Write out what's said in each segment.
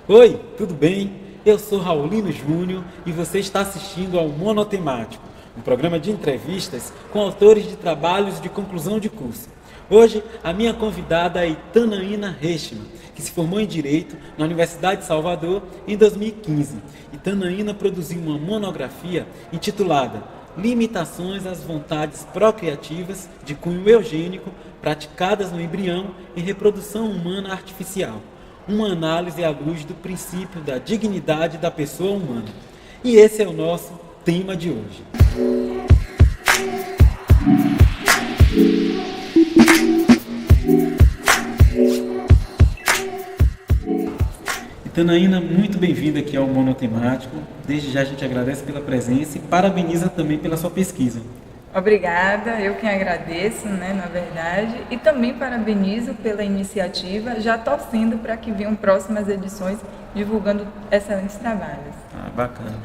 Oi, tudo bem? Eu sou Raulino Júnior e você está assistindo ao Monotemático, um programa de entrevistas com autores de trabalhos de conclusão de curso. Hoje, a minha convidada é Itanaína Reichmann, que se formou em Direito na Universidade de Salvador em 2015. Itanaína produziu uma monografia intitulada Limitações às vontades procriativas de cunho eugênico praticadas no embrião em reprodução humana artificial. Uma análise à luz do princípio da dignidade da pessoa humana. E esse é o nosso tema de hoje. Itanaína, muito bem-vinda aqui ao Monotemático. Desde já a gente agradece pela presença e parabeniza também pela sua pesquisa. Obrigada, eu quem agradeço, na verdade, e também parabenizo pela iniciativa, já torcendo para que venham próximas edições divulgando excelentes trabalhos. Bacana.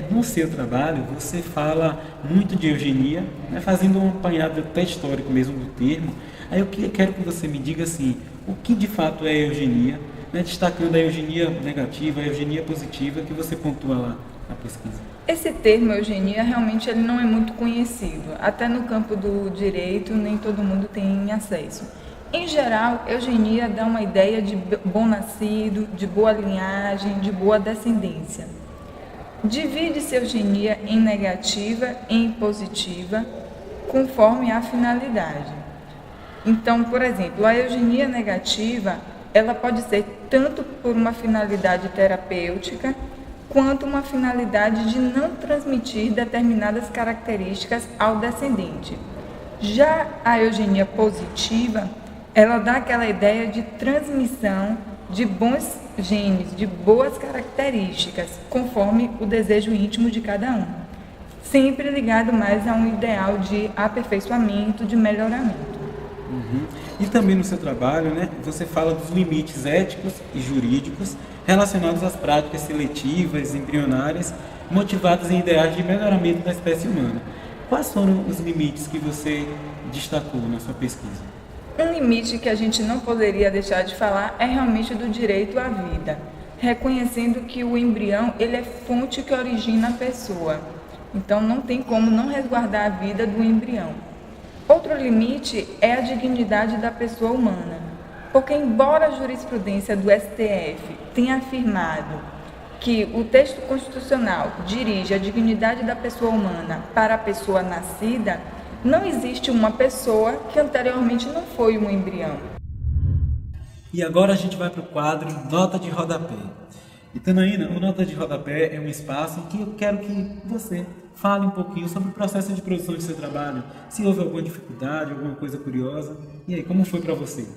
No seu trabalho, você fala muito de eugenia, fazendo um apanhado até histórico mesmo do termo. Aí eu quero que você me diga assim, o que de fato é eugenia, destacando a eugenia negativa, a eugenia positiva que você pontua lá na pesquisa. Esse termo eugenia realmente ele não é muito conhecido, até no campo do direito nem todo mundo tem acesso. Em geral, eugenia dá uma ideia de bom nascido, de boa linhagem, de boa descendência. Divide-se eugenia em negativa e em positiva, conforme a finalidade. Então, por exemplo, a eugenia negativa, ela pode ser tanto por uma finalidade terapêutica, quanto uma finalidade de não transmitir determinadas características ao descendente. Já a eugenia positiva, ela dá aquela ideia de transmissão de bons genes, de boas características, conforme o desejo íntimo de cada um. Sempre ligado mais a um ideal de aperfeiçoamento, de melhoramento. E também no seu trabalho, você fala dos limites éticos e jurídicos relacionados às práticas seletivas, embrionárias, motivadas em ideais de melhoramento da espécie humana. Quais foram os limites que você destacou na sua pesquisa? Um limite que a gente não poderia deixar de falar é realmente do direito à vida, reconhecendo que o embrião ele é fonte que origina a pessoa. Então não tem como não resguardar a vida do embrião. Outro limite é a dignidade da pessoa humana, porque embora a jurisprudência do STF tenha afirmado que o texto constitucional dirige a dignidade da pessoa humana para a pessoa nascida, não existe uma pessoa que anteriormente não foi um embrião. E agora a gente vai para o quadro Nota de Rodapé. Itanaína, o Nota de Rodapé é um espaço em que eu quero que você fale um pouquinho sobre o processo de produção do seu trabalho, se houve alguma dificuldade, alguma coisa curiosa. E aí, como foi para você?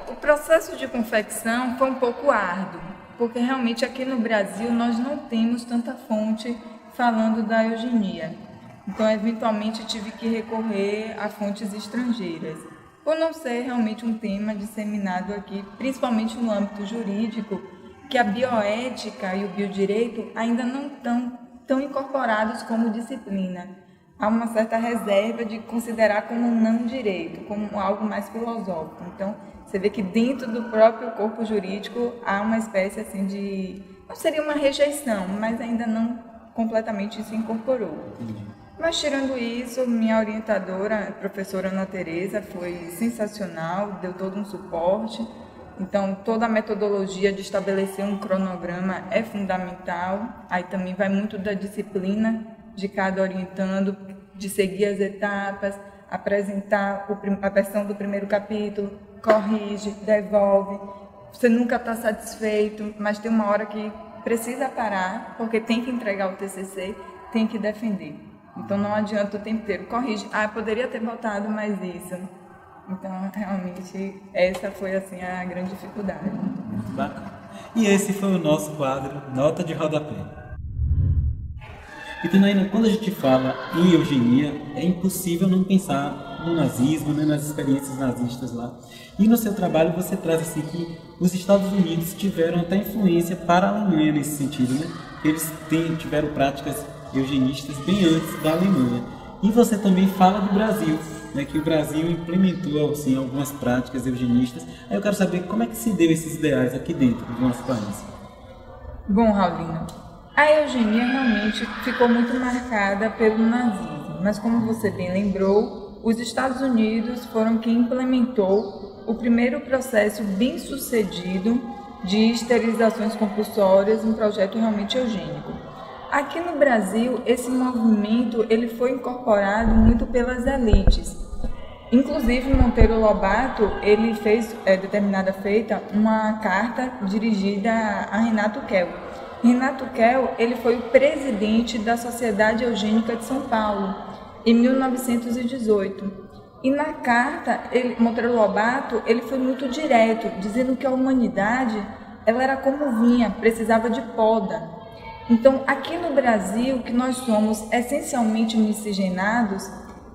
O processo de confecção foi um pouco árduo, porque realmente aqui no Brasil nós não temos tanta fonte falando da eugenia. Então, eventualmente, tive que recorrer a fontes estrangeiras, por não ser realmente um tema disseminado aqui, principalmente no âmbito jurídico, que a bioética e o biodireito ainda não estão tão incorporados como disciplina. Há uma certa reserva de considerar como um não direito, como algo mais filosófico. Então, você vê que dentro do próprio corpo jurídico há uma espécie assim de... não seria uma rejeição, mas ainda não completamente se incorporou. Mas tirando isso, minha orientadora, a professora Ana Tereza, foi sensacional, deu todo um suporte. Então, toda a metodologia de estabelecer um cronograma é fundamental. Aí também vai muito da disciplina de cada orientando, de seguir as etapas, apresentar a versão do primeiro capítulo, corrige, devolve. Você nunca está satisfeito, mas tem uma hora que precisa parar, porque tem que entregar o TCC, tem que defender. Então, não adianta o tempo inteiro. Corrige. Poderia ter voltado mais isso. Então, realmente, essa foi assim a grande dificuldade. Muito bacana. E esse foi o nosso quadro Nota de Rodapé. Itanaína, quando a gente fala em eugenia, é impossível não pensar no nazismo, nas experiências nazistas lá. E no seu trabalho você traz assim que os Estados Unidos tiveram até influência para a Alemanha nesse sentido, que eles tiveram práticas eugenistas bem antes da Alemanha. E você também fala do Brasil, né, que o Brasil implementou assim, algumas práticas eugenistas. Aí eu quero saber como é que se deu esses ideais aqui dentro do nosso país. Bom, Raulino, a eugenia realmente ficou muito marcada pelo nazismo, mas como você bem lembrou, os Estados Unidos foram quem implementou o primeiro processo bem-sucedido de esterilizações compulsórias, um projeto realmente eugênico. Aqui no Brasil, esse movimento ele foi incorporado muito pelas elites. Inclusive, Monteiro Lobato ele fez, determinada feita, uma carta dirigida a Renato Kell. Renato Kell ele foi o presidente da Sociedade Eugênica de São Paulo, em 1918. E na carta, Monteiro Lobato ele foi muito direto, dizendo que a humanidade ela era como vinha, precisava de poda. Então, aqui no Brasil, que nós somos essencialmente miscigenados,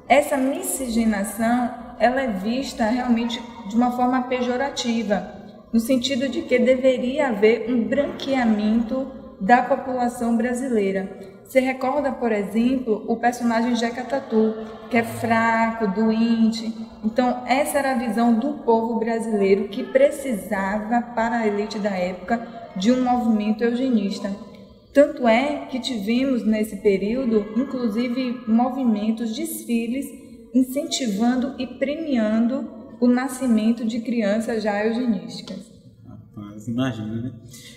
essa miscigenação ela é vista realmente de uma forma pejorativa, no sentido de que deveria haver um branqueamento da população brasileira. Você recorda, por exemplo, o personagem Jeca Tatu, que é fraco, doente. Então, essa era a visão do povo brasileiro que precisava, para a elite da época, de um movimento eugenista. Tanto é que tivemos nesse período, inclusive, movimentos, desfiles, incentivando e premiando o nascimento de crianças já eugenísticas. Rapaz, imagina, né?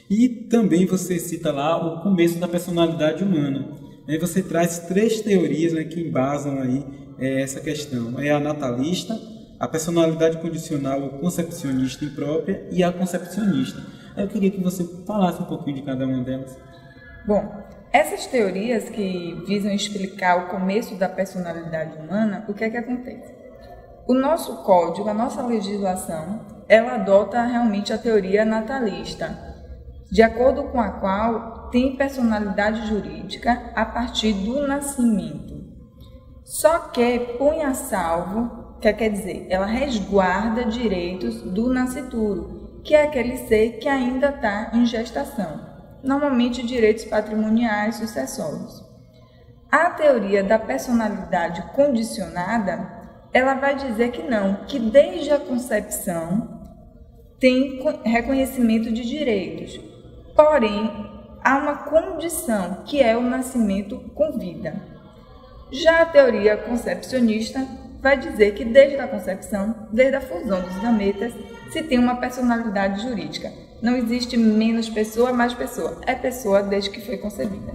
E também você cita lá o começo da personalidade humana. Aí você traz 3 teorias, né, que embasam aí essa questão. É a natalista, a personalidade condicional ou concepcionista imprópria e a concepcionista. Eu queria que você falasse um pouquinho de cada uma delas. Bom, essas teorias que visam explicar o começo da personalidade humana, o que é que acontece? O nosso código, a nossa legislação, ela adota realmente a teoria natalista, de acordo com a qual tem personalidade jurídica a partir do nascimento. Só que põe a salvo, que quer dizer, ela resguarda direitos do nascituro, que é aquele ser que ainda está em gestação. Normalmente direitos patrimoniais sucessórios. A teoria da personalidade condicionada, ela vai dizer que não, que desde a concepção tem reconhecimento de direitos, porém há uma condição que é o nascimento com vida. Já a teoria concepcionista vai dizer que desde a concepção, desde a fusão dos gametas, se tem uma personalidade jurídica. Não existe menos pessoa, mais pessoa. É pessoa desde que foi concebida.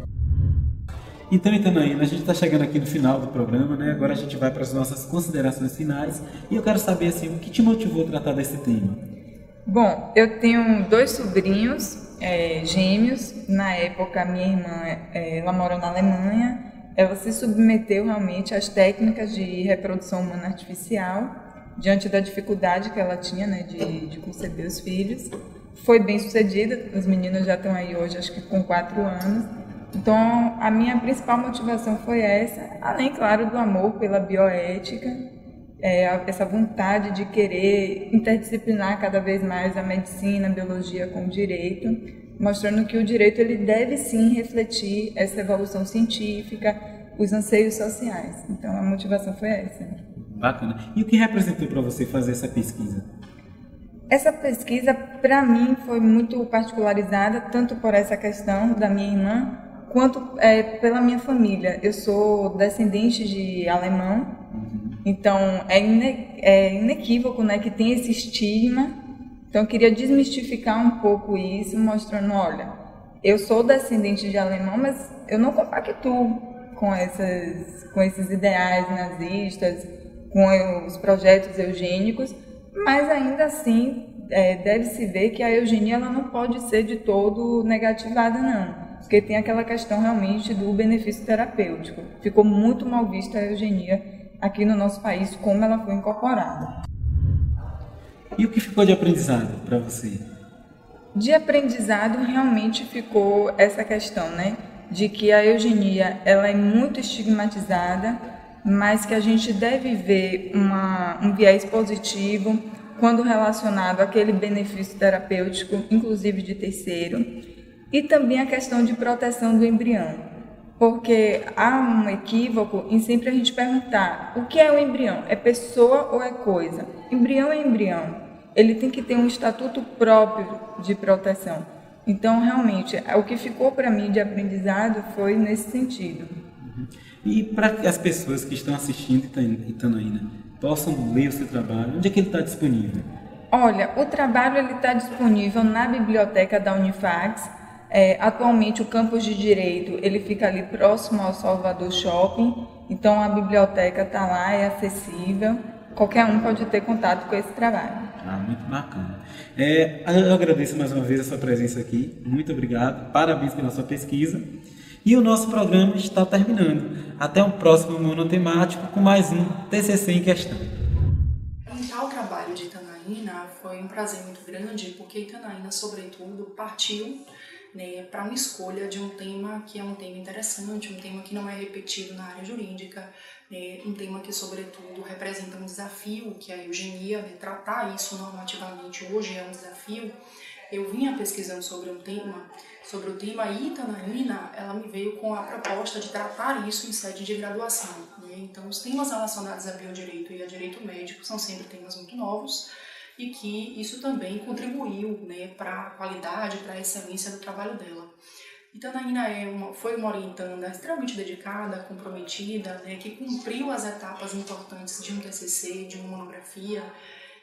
Então, Itanaína, a gente está chegando aqui no final do programa, né? Agora a gente vai para as nossas considerações finais. E eu quero saber, assim, o que te motivou a tratar desse tema? Bom, eu tenho 2 sobrinhos gêmeos. Na época, minha irmã ela mora na Alemanha. Ela se submeteu realmente às técnicas de reprodução humana artificial, diante da dificuldade que ela tinha, né, de conceber os filhos. Foi bem sucedida, os meninos já estão aí hoje, acho que com 4 anos. Então, a minha principal motivação foi essa, além, claro, do amor pela bioética, essa vontade de querer interdisciplinar cada vez mais a medicina, a biologia com o direito, mostrando que o direito ele deve sim refletir essa evolução científica, os anseios sociais. Então, a motivação foi essa. Bacana. E o que representou para você fazer essa pesquisa? Essa pesquisa, para mim, foi muito particularizada, tanto por essa questão da minha irmã, quanto pela minha família. Eu sou descendente de alemão, então é inequívoco, né, que tem esse estigma. Então eu queria desmistificar um pouco isso, mostrando, olha, eu sou descendente de alemão, mas eu não compactuo com esses ideais nazistas, com os projetos eugênicos, mas ainda assim deve-se ver que a eugenia ela não pode ser de todo negativada, não, porque tem aquela questão realmente do benefício terapêutico. Ficou muito mal vista a eugenia aqui no nosso país, como ela foi incorporada. E o que ficou de aprendizado para você? De aprendizado realmente ficou essa questão, né, de que a eugenia ela é muito estigmatizada, mas que a gente deve ver um viés positivo quando relacionado àquele benefício terapêutico, inclusive de terceiro, e também a questão de proteção do embrião. porque há um equívoco em sempre a gente perguntar o que é o embrião? É pessoa ou é coisa? Embrião é embrião. Ele tem que ter um estatuto próprio de proteção. Então, realmente, o que ficou para mim de aprendizado foi nesse sentido. E para que as pessoas que estão assistindo Itanhaína possam ler o seu trabalho, onde é que ele está disponível? Olha, o trabalho está disponível na biblioteca da Unifax. Atualmente o campus de Direito ele fica ali próximo ao Salvador Shopping, então a biblioteca está lá, é acessível, qualquer um pode ter contato com esse trabalho. Muito bacana. Eu agradeço mais uma vez a sua presença aqui, muito obrigado, parabéns pela sua pesquisa, e o nosso programa está terminando. Até um próximo monotemático com mais um TCC em questão. O trabalho de Itanhaína foi um prazer muito grande, porque Itanhaína, sobretudo, partiu para uma escolha de um tema que é um tema interessante, um tema que não é repetido na área jurídica, um tema que, sobretudo, representa um desafio, que é a eugenia, tratar isso normativamente hoje é um desafio. Eu vinha pesquisando sobre o tema e Itanhaína, ela me veio com a proposta de tratar isso em sede de graduação. Então, os temas relacionados a biodireito e a direito médico são sempre temas muito novos, e que isso também contribuiu para a qualidade, para a excelência do trabalho dela. Itanhaína foi uma orientanda extremamente dedicada, comprometida, que cumpriu as etapas importantes de um TCC, de uma monografia,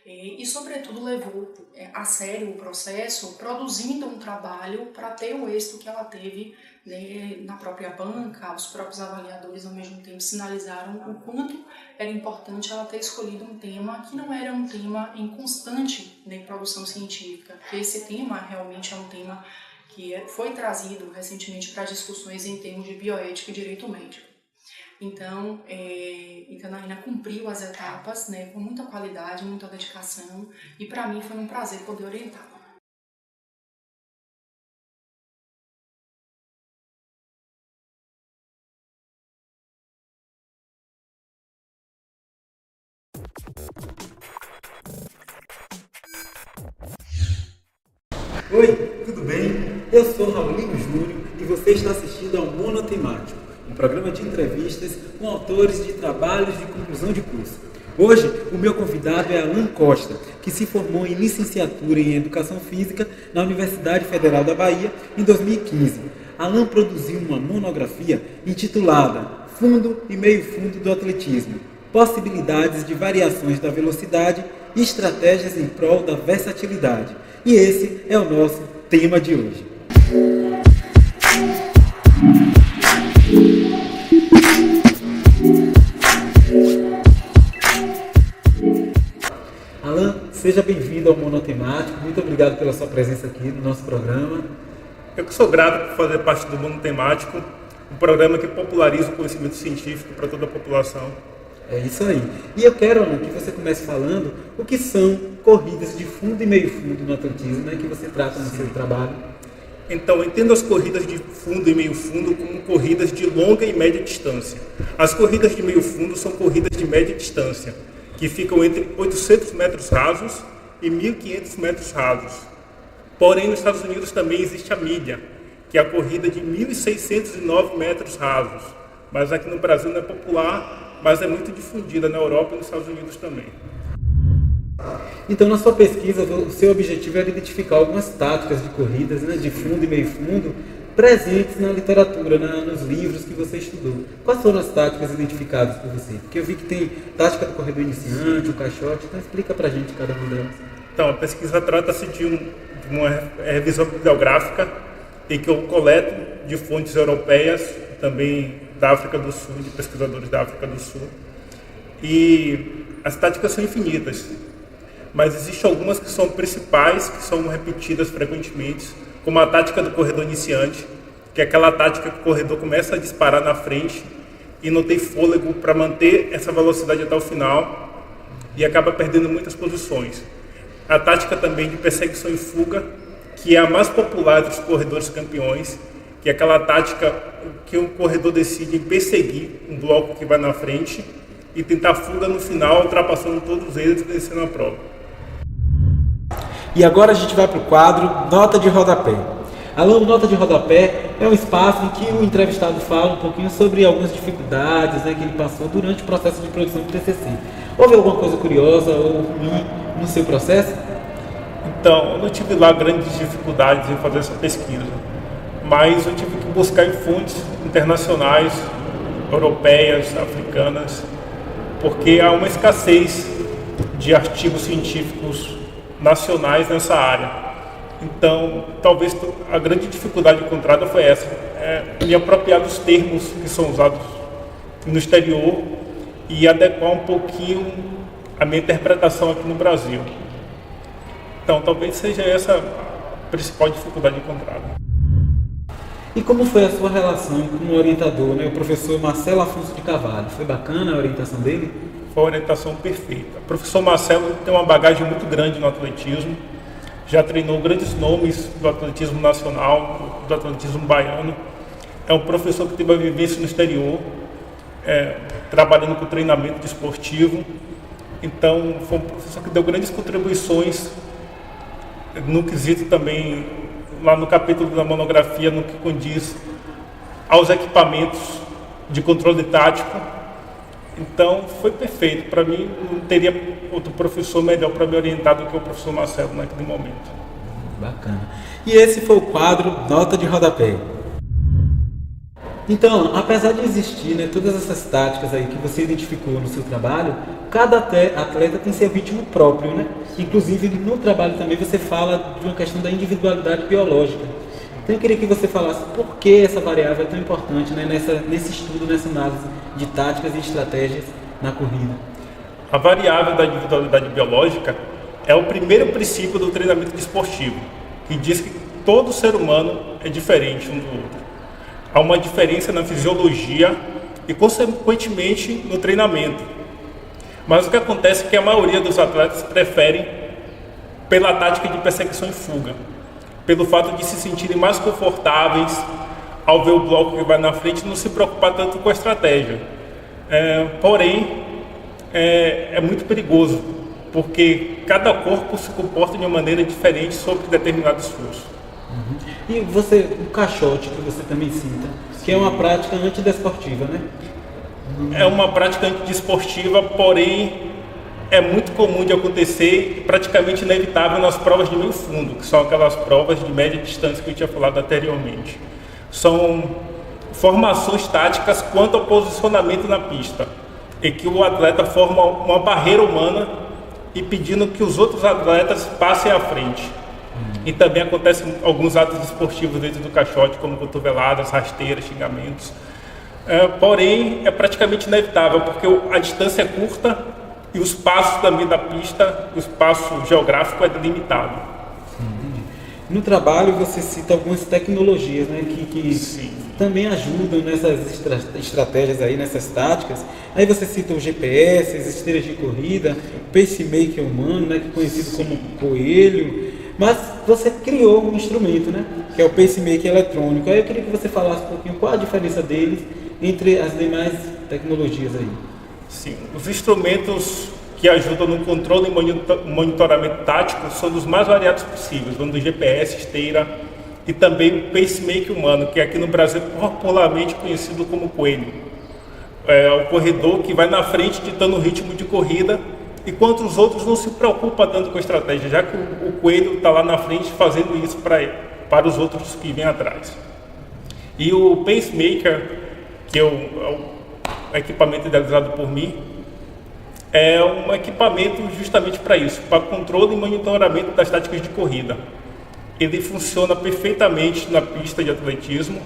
e, sobretudo, levou a sério o processo, produzindo um trabalho para ter o êxito que ela teve na própria banca. Os próprios avaliadores, ao mesmo tempo, sinalizaram o quanto era importante ela ter escolhido um tema que não era um tema em constante produção científica, porque esse tema realmente é um tema que foi trazido recentemente para discussões em termos de bioética e direito médico. Então, Itanhaína cumpriu as etapas com muita qualidade, muita dedicação, e para mim foi um prazer poder orientá-la. Oi, tudo bem? Eu sou Raulino Júnior e você está assistindo ao Monotemático, um programa de entrevistas com autores de trabalhos de conclusão de curso. Hoje, o meu convidado é Alan Costa, que se formou em licenciatura em Educação Física na Universidade Federal da Bahia em 2015. Alan produziu uma monografia intitulada Fundo e Meio Fundo do Atletismo, possibilidades de variações da velocidade e estratégias em prol da versatilidade. E esse é o nosso tema de hoje. Alan, seja bem-vindo ao Monotemático. Muito obrigado pela sua presença aqui no nosso programa. Eu que sou grato por fazer parte do Monotemático, um programa que populariza o conhecimento científico para toda a população. É isso aí. E eu quero, Alan, que você comece falando o que são corridas de fundo e meio fundo no atletismo, que você trata no seu trabalho. Então, entendo as corridas de fundo e meio fundo como corridas de longa e média distância. As corridas de meio fundo são corridas de média distância, que ficam entre 800 metros rasos e 1.500 metros rasos. Porém, nos Estados Unidos também existe a milha, que é a corrida de 1.609 metros rasos. Mas aqui no Brasil não é popular, mas é muito difundida na Europa e nos Estados Unidos também. Então, na sua pesquisa, o seu objetivo era identificar algumas táticas de corridas, de fundo e meio fundo, presentes na literatura, nos livros que você estudou. Quais foram as táticas identificadas por você? Porque eu vi que tem tática do corredor iniciante, o caixote, então explica pra gente cada uma delas. Então, a pesquisa trata-se de uma revisão bibliográfica em que eu coleto de fontes europeias, também da África do Sul, de pesquisadores da África do Sul. E as táticas são infinitas, mas existem algumas que são principais, que são repetidas frequentemente, como a tática do corredor iniciante, que é aquela tática que o corredor começa a disparar na frente e não tem fôlego para manter essa velocidade até o final e acaba perdendo muitas posições. A tática também de perseguição e fuga, que é a mais popular dos corredores campeões, que é aquela tática que o corredor decide perseguir um bloco que vai na frente e tentar fuga no final, ultrapassando todos eles e vencendo a prova. E agora a gente vai para o quadro Nota de Rodapé. O Nota de Rodapé é um espaço em que o entrevistado fala um pouquinho sobre algumas dificuldades, né, que ele passou durante o processo de produção do TCC. Houve alguma coisa curiosa ou ruim no seu processo? Então, eu não tive lá grandes dificuldades em fazer essa pesquisa, mas eu tive que buscar em fontes internacionais, europeias, africanas, porque há uma escassez de artigos científicos nacionais nessa área. Então, talvez a grande dificuldade encontrada foi essa, me apropriar dos termos que são usados no exterior e adequar um pouquinho a minha interpretação aqui no Brasil. Então, talvez seja essa a principal dificuldade encontrada. E como foi a sua relação com o orientador, né, o professor Marcelo Afonso de Carvalho? Foi bacana a orientação dele? Foi a orientação perfeita. O professor Marcelo tem uma bagagem muito grande no atletismo, já treinou grandes nomes do atletismo nacional, do atletismo baiano. É um professor que teve a vivência no exterior, trabalhando com treinamento desportivo. Então, foi um professor que deu grandes contribuições no quesito também, lá no capítulo da monografia, no que condiz aos equipamentos de controle tático. Então, foi perfeito. Para mim, não teria outro professor melhor para me orientar do que o professor Marcelo naquele momento. Bacana. E esse foi o quadro Nota de Rodapé. Então, apesar de existir, né, todas essas táticas aí que você identificou no seu trabalho, cada atleta tem seu ritmo próprio, né? Inclusive, no trabalho também você fala de uma questão da individualidade biológica. Então, eu queria que você falasse por que essa variável é tão importante, né, nesse estudo, nessa análise de táticas e estratégias na corrida. A variável da individualidade biológica é o primeiro princípio do treinamento desportivo, que diz que todo ser humano é diferente um do outro. Há uma diferença na fisiologia e, consequentemente, no treinamento. Mas o que acontece é que a maioria dos atletas preferem pela tática de perseguição e fuga, pelo fato de se sentirem mais confortáveis ao ver o bloco que vai na frente e não se preocupar tanto com a estratégia. Porém, é muito perigoso, porque cada corpo se comporta de uma maneira diferente sobre determinado esforço. E o caixote que você também cita, que é uma prática antidesportiva, né? É uma prática antidesportiva, porém é muito comum de acontecer e praticamente inevitável nas provas de meio fundo, que são aquelas provas de média distância que eu tinha falado anteriormente. São formações táticas quanto ao posicionamento na pista, em que o atleta forma uma barreira humana e pedindo que os outros atletas passem à frente. E também acontecem alguns atos esportivos dentro do caixote, como cotoveladas, rasteiras, xingamentos. Porém, é praticamente inevitável, porque a distância é curta e o espaço também da pista, o espaço geográfico é delimitado. No trabalho você cita algumas tecnologias, né, que também ajudam nessas estratégias aí, nessas táticas. Aí você cita o GPS, as esteiras de corrida, o pacemaker humano, né, que é conhecido como coelho. Mas você criou um instrumento, né, que é o pacemaker eletrônico. Aí eu queria que você falasse um pouquinho qual a diferença deles entre as demais tecnologias aí. Sim, os instrumentos que ajudam no controle e monitoramento tático são dos mais variados possíveis, vão do GPS, esteira e também o pacemaker humano, que aqui no Brasil é popularmente conhecido como coelho. É o corredor que vai na frente ditando o ritmo de corrida, enquanto os outros não se preocupam tanto com a estratégia, já que o coelho está lá na frente fazendo isso para os outros que vêm atrás. E o pacemaker, que é o equipamento idealizado por mim, é um equipamento justamente para isso, para controle e monitoramento das táticas de corrida. Ele funciona perfeitamente na pista de atletismo,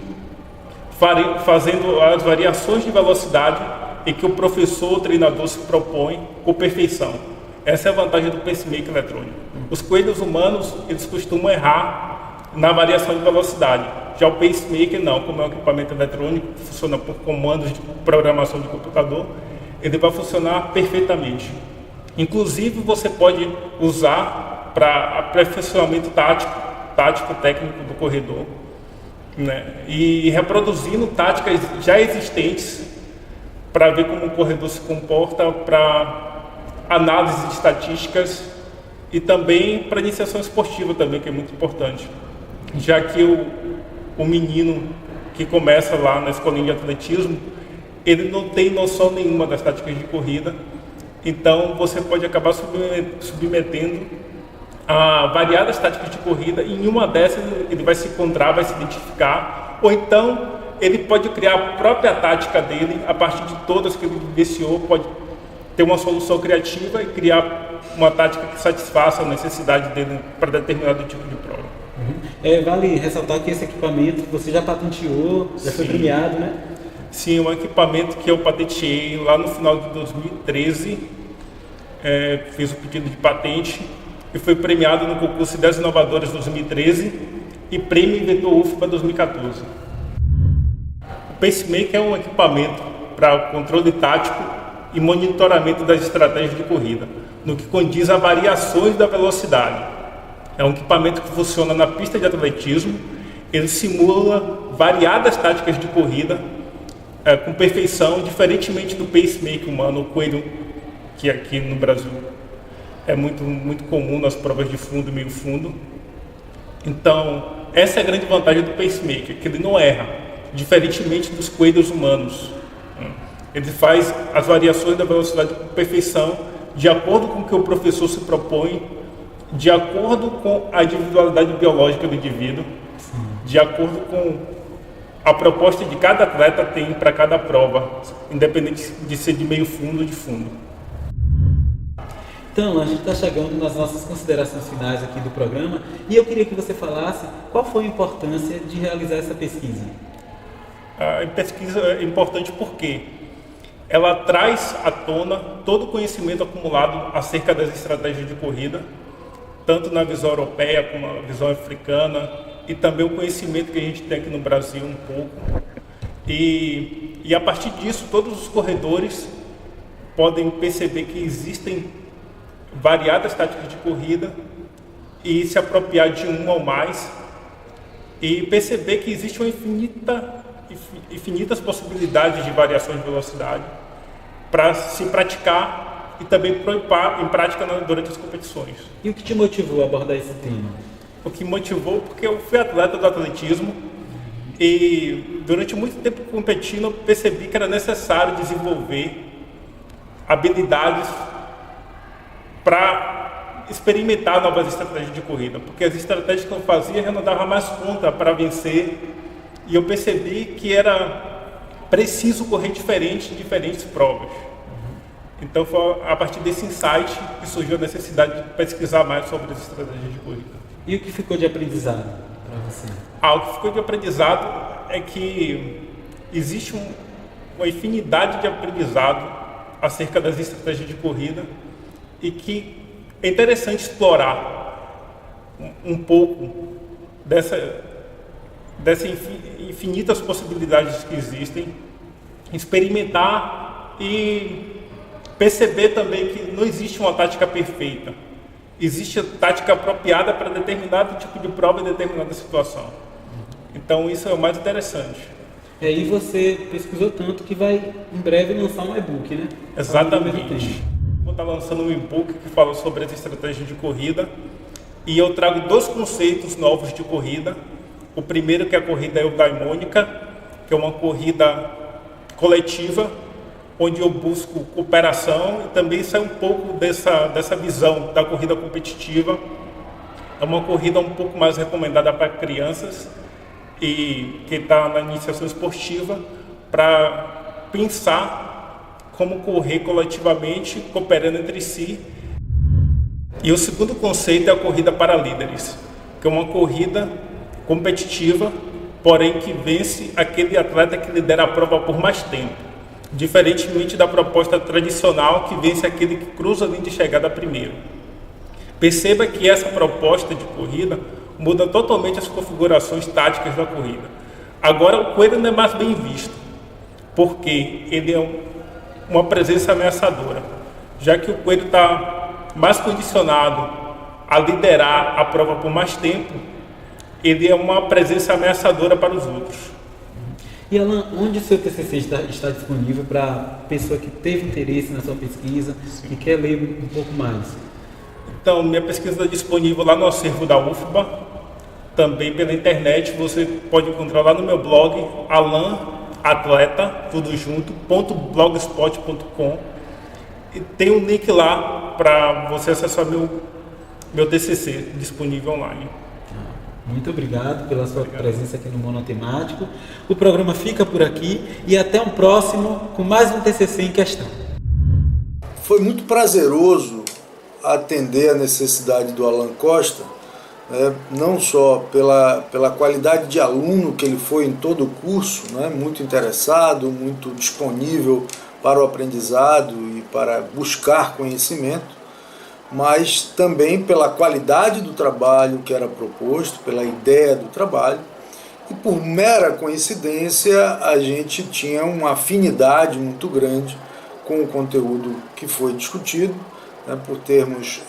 fazendo as variações de velocidade em que o professor ou treinador se propõe com perfeição. Essa é a vantagem do pacemaker eletrônico. Os coelhos humanos, eles costumam errar na variação de velocidade. Já o pacemaker não, como é um equipamento eletrônico, que funciona por comandos de programação de computador, ele vai funcionar perfeitamente. Inclusive, você pode usar para aperfeiçoamento tático técnico do corredor, né? E reproduzindo táticas já existentes para ver como o corredor se comporta, para análise de estatísticas e também para iniciação esportiva também, que é muito importante, já que o menino que começa lá na escolinha de atletismo, ele não tem noção nenhuma das táticas de corrida, então você pode acabar submetendo a variadas táticas de corrida, e em uma dessas ele vai se encontrar, vai se identificar, ou então ele pode criar a própria tática dele, a partir de todas que ele vivenciou, pode ter uma solução criativa e criar uma tática que satisfaça a necessidade dele para determinado tipo de prova. Vale ressaltar que esse equipamento você já patenteou, já foi premiado, né? Sim, um equipamento que eu patenteei lá no final de 2013, fiz o pedido de patente e foi premiado no concurso Ideias Inovadoras 2013 e Prêmio Inventor UFBA 2014. O pacemaker é um equipamento para controle tático e monitoramento das estratégias de corrida, no que condiz a variações da velocidade. É um equipamento que funciona na pista de atletismo, ele simula variadas táticas de corrida com perfeição, diferentemente do pacemaker humano, o coelho, que aqui no Brasil é muito comum nas provas de fundo e meio fundo. Então, essa é a grande vantagem do pacemaker, que ele não erra, diferentemente dos coelhos humanos. Ele faz as variações da velocidade com perfeição, de acordo com o que o professor se propõe, de acordo com a individualidade biológica do indivíduo, de acordo com a proposta de cada atleta tem para cada prova, independente de ser de meio fundo ou de fundo. Então, a gente está chegando nas nossas considerações finais aqui do programa e eu queria que você falasse qual foi a importância de realizar essa pesquisa. A pesquisa é importante porque ela traz à tona todo o conhecimento acumulado acerca das estratégias de corrida, tanto na visão europeia como na visão africana, e também o conhecimento que a gente tem aqui no Brasil um pouco. E a partir disso, todos os corredores podem perceber que existem variadas táticas de corrida e se apropriar de uma ou mais, e perceber que existe uma infinitas possibilidades de variações de velocidade para se praticar e também pôr em prática durante as competições. E o que te motivou a abordar esse tema? O que motivou porque eu fui atleta do atletismo e durante muito tempo competindo eu percebi que era necessário desenvolver habilidades para experimentar novas estratégias de corrida, porque as estratégias que eu fazia já não dava mais conta para vencer, e eu percebi que era preciso correr diferente em diferentes provas. Então foi a partir desse insight que surgiu a necessidade de pesquisar mais sobre as estratégias de corrida. E o que ficou de aprendizado para você? O que ficou de aprendizado é que existe uma infinidade de aprendizado acerca das estratégias de corrida e que é interessante explorar um pouco dessas infinitas possibilidades que existem, experimentar e perceber também que não existe uma tática perfeita. Existe a tática apropriada para determinado tipo de prova e determinada situação. Então isso é o mais interessante. E você pesquisou tanto que vai em breve lançar um e-book, né? Exatamente. Vou estar lançando um e-book que fala sobre as estratégias de corrida e eu trago 2 conceitos novos de corrida. O primeiro, que é a corrida eudaimônica, que é uma corrida coletiva, onde eu busco cooperação e também sai um pouco dessa visão da corrida competitiva. É uma corrida um pouco mais recomendada para crianças e que está na iniciação esportiva, para pensar como correr coletivamente, cooperando entre si. E o segundo conceito é a corrida para líderes, que é uma corrida competitiva, porém que vence aquele atleta que lidera a prova por mais tempo, diferentemente da proposta tradicional que vence aquele que cruza a linha de chegada primeiro. Perceba que essa proposta de corrida muda totalmente as configurações táticas da corrida. Agora o coelho não é mais bem visto, porque ele é uma presença ameaçadora, já que o coelho está mais condicionado a liderar a prova por mais tempo, ele é uma presença ameaçadora para os outros. E Alan, onde o seu TCC está disponível para a pessoa que teve interesse na sua pesquisa e quer ler um pouco mais? Então, minha pesquisa está disponível lá no acervo da UFBA, Também pela internet, você pode encontrar lá no meu blog, alanatleta, tudo junto, .blogspot.com, e tem um link lá para você acessar meu TCC disponível online. Muito obrigado pela sua presença aqui no Monotemático. O programa fica por aqui e até um próximo com mais um TCC em questão. Foi muito prazeroso atender a necessidade do Alan Costa, não só pela qualidade de aluno que ele foi em todo o curso, muito interessado, muito disponível para o aprendizado e para buscar conhecimento, mas também pela qualidade do trabalho que era proposto, pela ideia do trabalho, e por mera coincidência a gente tinha uma afinidade muito grande com o conteúdo que foi discutido, por termos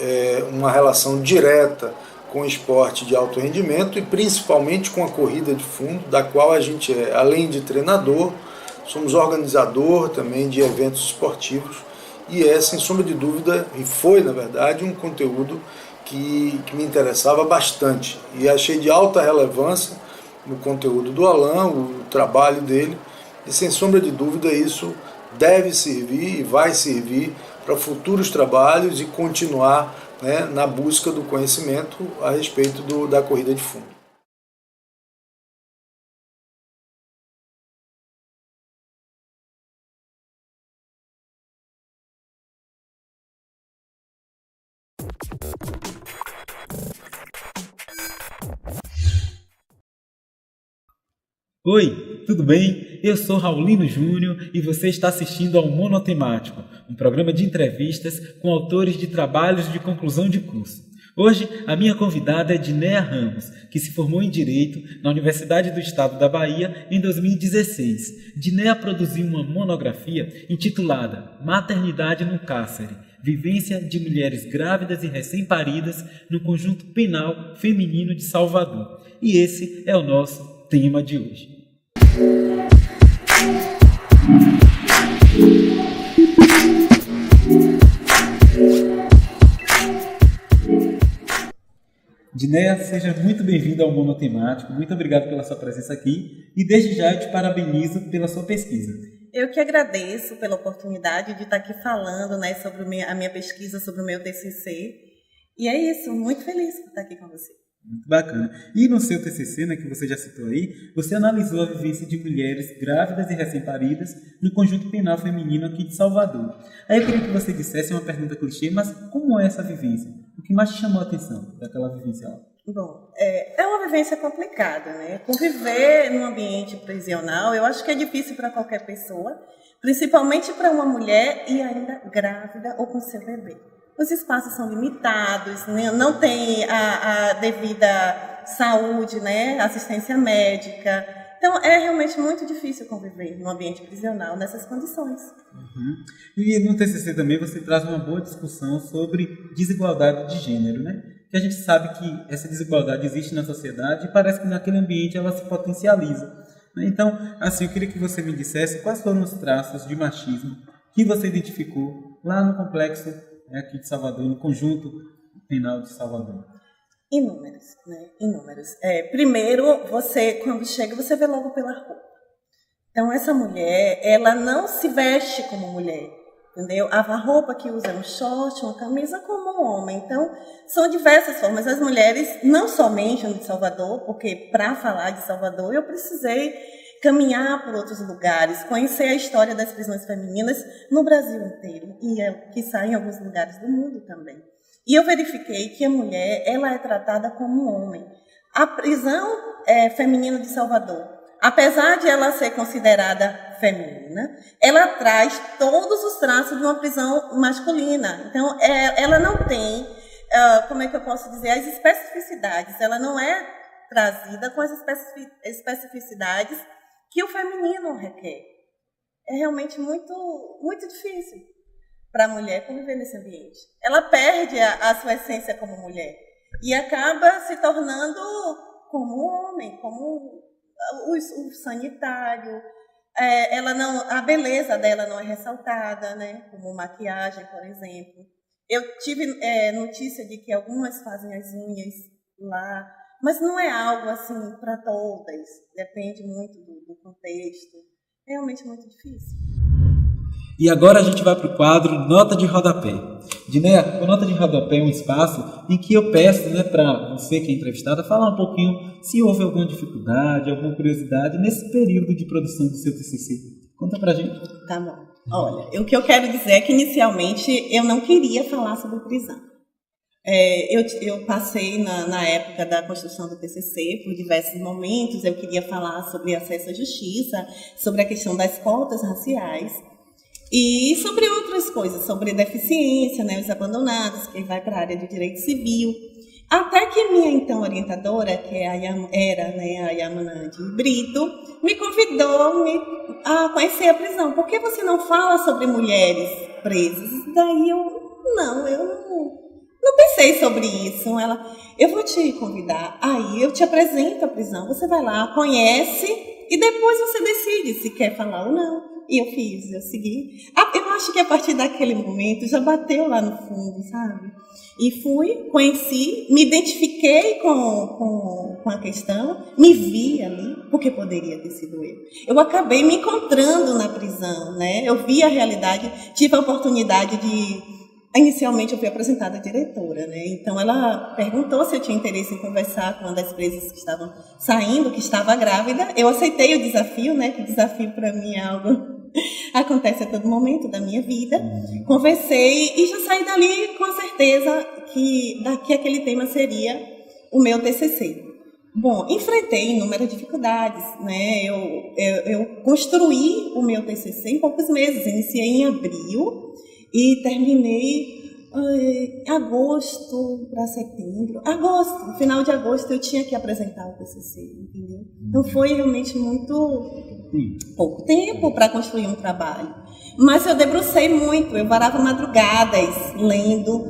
uma relação direta com o esporte de alto rendimento e principalmente com a corrida de fundo, da qual a gente além de treinador, somos organizador também de eventos esportivos, e sem sombra de dúvida, e foi na verdade um conteúdo que me interessava bastante e achei de alta relevância no conteúdo do Alan, o trabalho dele, e sem sombra de dúvida isso deve servir e vai servir para futuros trabalhos e continuar na busca do conhecimento a respeito da corrida de fundo. Oi, tudo bem? Eu sou Raulino Júnior e você está assistindo ao Monotemático, um programa de entrevistas com autores de trabalhos de conclusão de curso. Hoje, a minha convidada é Dinéia Ramos, que se formou em Direito na Universidade do Estado da Bahia em 2016. Dinéia produziu uma monografia intitulada Maternidade no Cárcere, Vivência de Mulheres Grávidas e Recém-Paridas no Conjunto Penal Feminino de Salvador. E esse é o nosso tema de hoje. Dinéia, seja muito bem-vinda ao Monotemático. Muito obrigado pela sua presença aqui e desde já eu te parabenizo pela sua pesquisa. Eu que agradeço pela oportunidade de estar aqui falando sobre a minha pesquisa, sobre o meu TCC. E é isso, muito feliz por estar aqui com você. Muito bacana. E no seu TCC, que você já citou aí, você analisou a vivência de mulheres grávidas e recém-paridas no Conjunto Penal Feminino aqui de Salvador. Aí eu queria que você dissesse uma pergunta clichê, mas como é essa vivência? O que mais te chamou a atenção daquela vivência lá? Bom, é uma vivência complicada, né? Conviver num ambiente prisional, eu acho que é difícil para qualquer pessoa, principalmente para uma mulher e ainda grávida ou com seu bebê. Os espaços são limitados, né? Não tem a devida saúde, assistência médica. Então, é realmente muito difícil conviver num ambiente prisional nessas condições. Uhum. E no TCC também você traz uma boa discussão sobre desigualdade de gênero, Que a gente sabe que essa desigualdade existe na sociedade e parece que naquele ambiente ela se potencializa. Então, assim, eu queria que você me dissesse quais foram os traços de machismo que você identificou lá no complexo aqui de Salvador, no Conjunto Penal de Salvador. Inúmeros, Inúmeros. Primeiro, você, quando chega, você vê logo pela roupa. Então, essa mulher, ela não se veste como mulher, entendeu? A roupa que usa é um short, uma camisa, como um homem. Então, são diversas formas. As mulheres, não somente no de Salvador, porque para falar de Salvador, eu precisei caminhar por outros lugares, conhecer a história das prisões femininas no Brasil inteiro e, quiçá, em alguns lugares do mundo também. E eu verifiquei que a mulher ela é tratada como um homem. A prisão feminina de Salvador, apesar de ela ser considerada feminina, ela traz todos os traços de uma prisão masculina. Então, ela não tem, como é que eu posso dizer, as especificidades. Ela não é trazida com as especificidades que o feminino requer. É realmente muito, muito difícil para a mulher conviver nesse ambiente. Ela perde a sua essência como mulher e acaba se tornando como homem, como o sanitário. A beleza dela não é ressaltada, como maquiagem, por exemplo. Eu tive notícia de que algumas fazem as unhas lá mas não é algo assim para todas, depende muito do contexto, é realmente muito difícil. E agora a gente vai para o quadro Nota de Rodapé. Diné, o Nota de Rodapé é um espaço em que eu peço, né, para você que é entrevistada falar um pouquinho se houve alguma dificuldade, alguma curiosidade nesse período de produção do seu TCC. Conta pra gente. Tá bom. Olha, o que eu quero dizer é que inicialmente eu não queria falar sobre prisão. Eu passei na época da construção do TCC por diversos momentos, eu queria falar sobre acesso à justiça, sobre a questão das cotas raciais, e sobre outras coisas, sobre deficiência, né, os abandonados, que vai para a área do direito civil. Até que minha então orientadora, que é a Yamanandi Brito, me convidou a conhecer a prisão. Por que você não fala sobre mulheres presas? Daí eu não pensei sobre isso. Eu vou te convidar, aí eu te apresento a prisão, você vai lá, conhece e depois você decide se quer falar ou não. E eu segui. Eu acho que a partir daquele momento já bateu lá no fundo, sabe? E fui, conheci, me identifiquei com a questão, me vi ali, porque poderia ter sido eu. Eu acabei me encontrando na prisão, né? Eu vi a realidade, tive a oportunidade de... Inicialmente eu fui apresentada à diretora, né? Então ela perguntou se eu tinha interesse em conversar com uma das presas que estavam saindo, que estava grávida. Eu aceitei o desafio, né? Que o desafio para mim é algo acontece a todo momento da minha vida. Conversei e já saí dali com a certeza que aquele tema seria o meu TCC. Bom, enfrentei inúmeras dificuldades, né? Eu construí o meu TCC em poucos meses. Iniciei em abril e terminei em agosto para setembro. No final de agosto eu tinha que apresentar o TCC, entendeu? Então foi realmente muito pouco tempo para construir um trabalho. Mas eu debrucei muito, eu varava madrugadas lendo,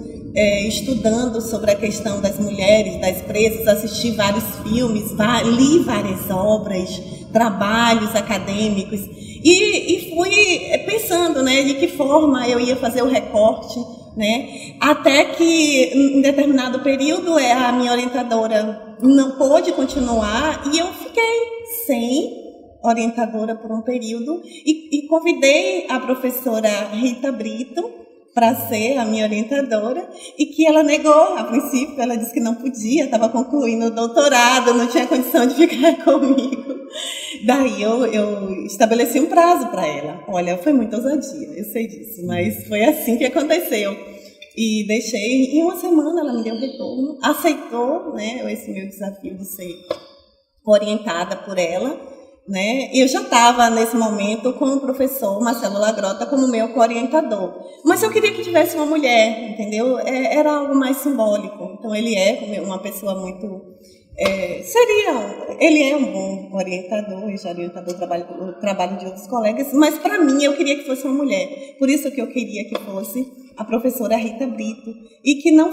estudando sobre a questão das mulheres, das presas, assisti vários filmes, li várias obras, trabalhos acadêmicos e fui pensando, né, de que forma eu ia fazer o recorte, né, até que em determinado período a minha orientadora não pôde continuar e eu fiquei sem orientadora por um período e convidei a professora Rita Brito para ser a minha orientadora e que ela negou a princípio, ela disse que não podia, estava concluindo o doutorado, não tinha condição de ficar comigo. Daí eu estabeleci um prazo para ela. Olha, foi muita ousadia, eu sei disso, mas foi assim que aconteceu. E deixei, em uma semana ela me deu retorno, aceitou, né, esse meu desafio de ser orientada por ela, né? Eu já estava nesse momento com o professor Marcelo Lagrota como meu co-orientador, mas eu queria que tivesse uma mulher, entendeu? Era algo mais simbólico. Então ele é uma pessoa muito ele é um bom orientador, e já orientador o trabalho de outros colegas, mas para mim eu queria que fosse uma mulher, por isso que eu queria que fosse a professora Rita Brito, e que não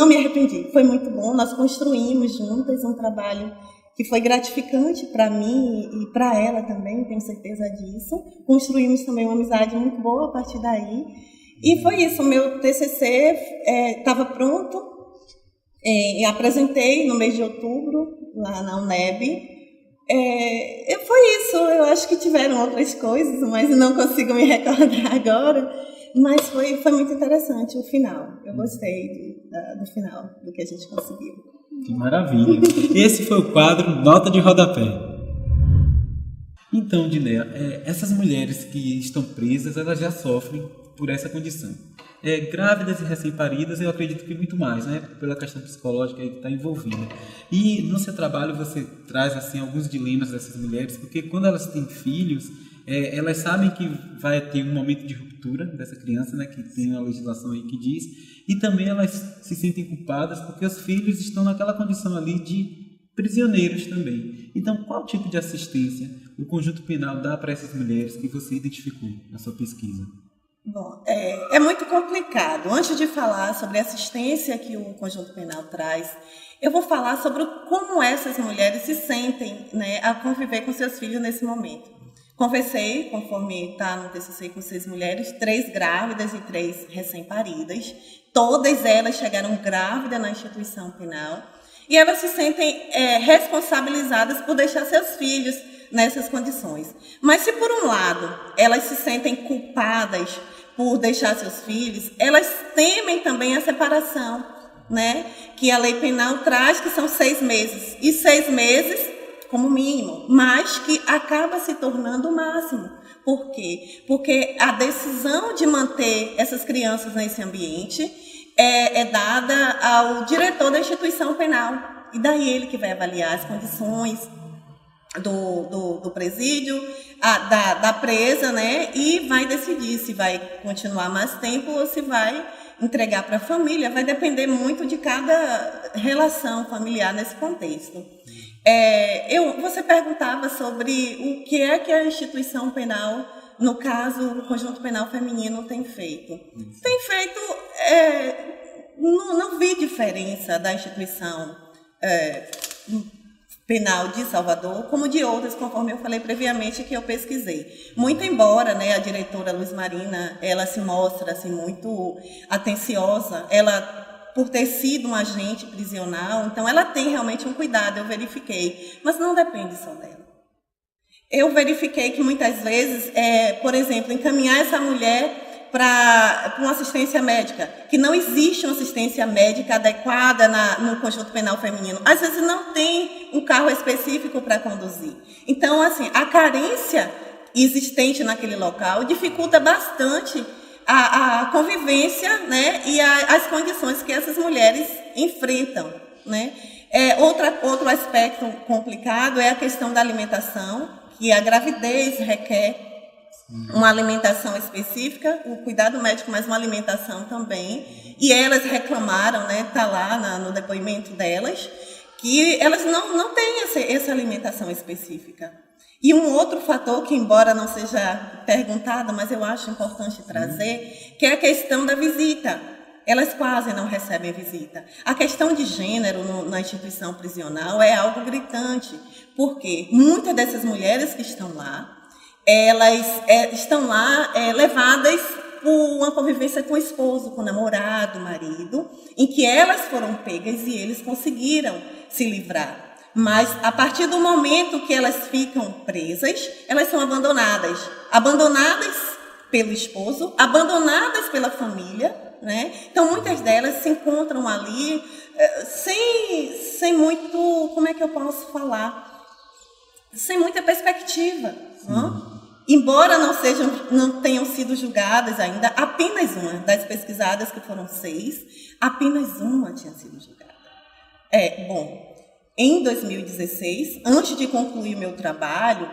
me arrependi, foi muito bom, nós construímos juntas um trabalho que foi gratificante para mim e para ela também, tenho certeza disso. Construímos também uma amizade muito boa a partir daí. E foi isso, o meu TCC estava pronto, apresentei no mês de outubro, lá na UNEB. Foi isso, eu acho que tiveram outras coisas, mas não consigo me recordar agora. Mas foi muito interessante o final, eu gostei do final, do que a gente conseguiu. Que maravilha! Esse foi o quadro Nota de Rodapé. Então, Diné, essas mulheres que estão presas, elas já sofrem por essa condição. Grávidas e recém-paridas, eu acredito que muito mais, né? Pela questão psicológica que está envolvida. E no seu trabalho você traz assim alguns dilemas dessas mulheres, porque quando elas têm filhos, elas sabem que vai ter um momento de ruptura dessa criança, né? Que tem uma legislação aí que diz, e também elas se sentem culpadas porque os filhos estão naquela condição ali de prisioneiros também. Então, qual tipo de assistência o Conjunto Penal dá para essas mulheres que você identificou na sua pesquisa? Bom, é muito complicado. Antes de falar sobre a assistência que o Conjunto Penal traz, eu vou falar sobre como essas mulheres se sentem, né, a conviver com seus filhos nesse momento. Conversei, conforme está no TCC, com 6 mulheres, 3 grávidas e 3 recém-paridas. Todas elas chegaram grávidas na instituição penal. E elas se sentem responsabilizadas por deixar seus filhos nessas condições. Mas se, por um lado, elas se sentem culpadas por deixar seus filhos, elas temem também a separação, né? Que a lei penal traz, que são 6 meses. E 6 meses como mínimo, mas que acaba se tornando o máximo. Por quê? Porque a decisão de manter essas crianças nesse ambiente é dada ao diretor da instituição penal. E daí ele que vai avaliar as condições do presídio, da presa, né? E vai decidir se vai continuar mais tempo ou se vai entregar para a família. Vai depender muito de cada relação familiar nesse contexto. Você perguntava sobre o que é que a instituição penal, no caso, o Conjunto Penal Feminino, tem feito. Tem feito, não vi diferença da instituição penal de Salvador, como de outras, conforme eu falei previamente, que eu pesquisei. Muito embora, né, a diretora Luz Marina, ela se mostra assim, muito atenciosa, ela, por ter sido um agente prisional, então ela tem realmente um cuidado, eu verifiquei, mas não depende só dela. Eu verifiquei que muitas vezes, por exemplo, encaminhar essa mulher para uma assistência médica, que não existe uma assistência médica adequada no Conjunto Penal Feminino. Às vezes não tem um carro específico para conduzir. Então, assim, a carência existente naquele local dificulta bastante a convivência, né, e as condições que essas mulheres enfrentam, né. Outro aspecto complicado é a questão da alimentação, que a gravidez requer uma alimentação específica, o cuidado médico, mas uma alimentação também. E elas reclamaram, né, está lá no depoimento delas, que elas não têm essa alimentação específica. E um outro fator que, embora não seja perguntado, mas eu acho importante trazer, que é a questão da visita. Elas quase não recebem visita. A questão de gênero na instituição prisional é algo gritante, porque muitas dessas mulheres que estão lá, elas estão lá levadas por uma convivência com o esposo, com o namorado, marido, em que elas foram pegas e eles conseguiram se livrar. Mas, a partir do momento que elas ficam presas, elas são abandonadas. Abandonadas pelo esposo, abandonadas pela família, né? Então, muitas delas se encontram ali sem muito, como é que eu posso falar? Sem muita perspectiva. Embora não tenham sido julgadas ainda, apenas uma das pesquisadas, que foram 6, apenas uma tinha sido julgada. Em 2016, antes de concluir o meu trabalho,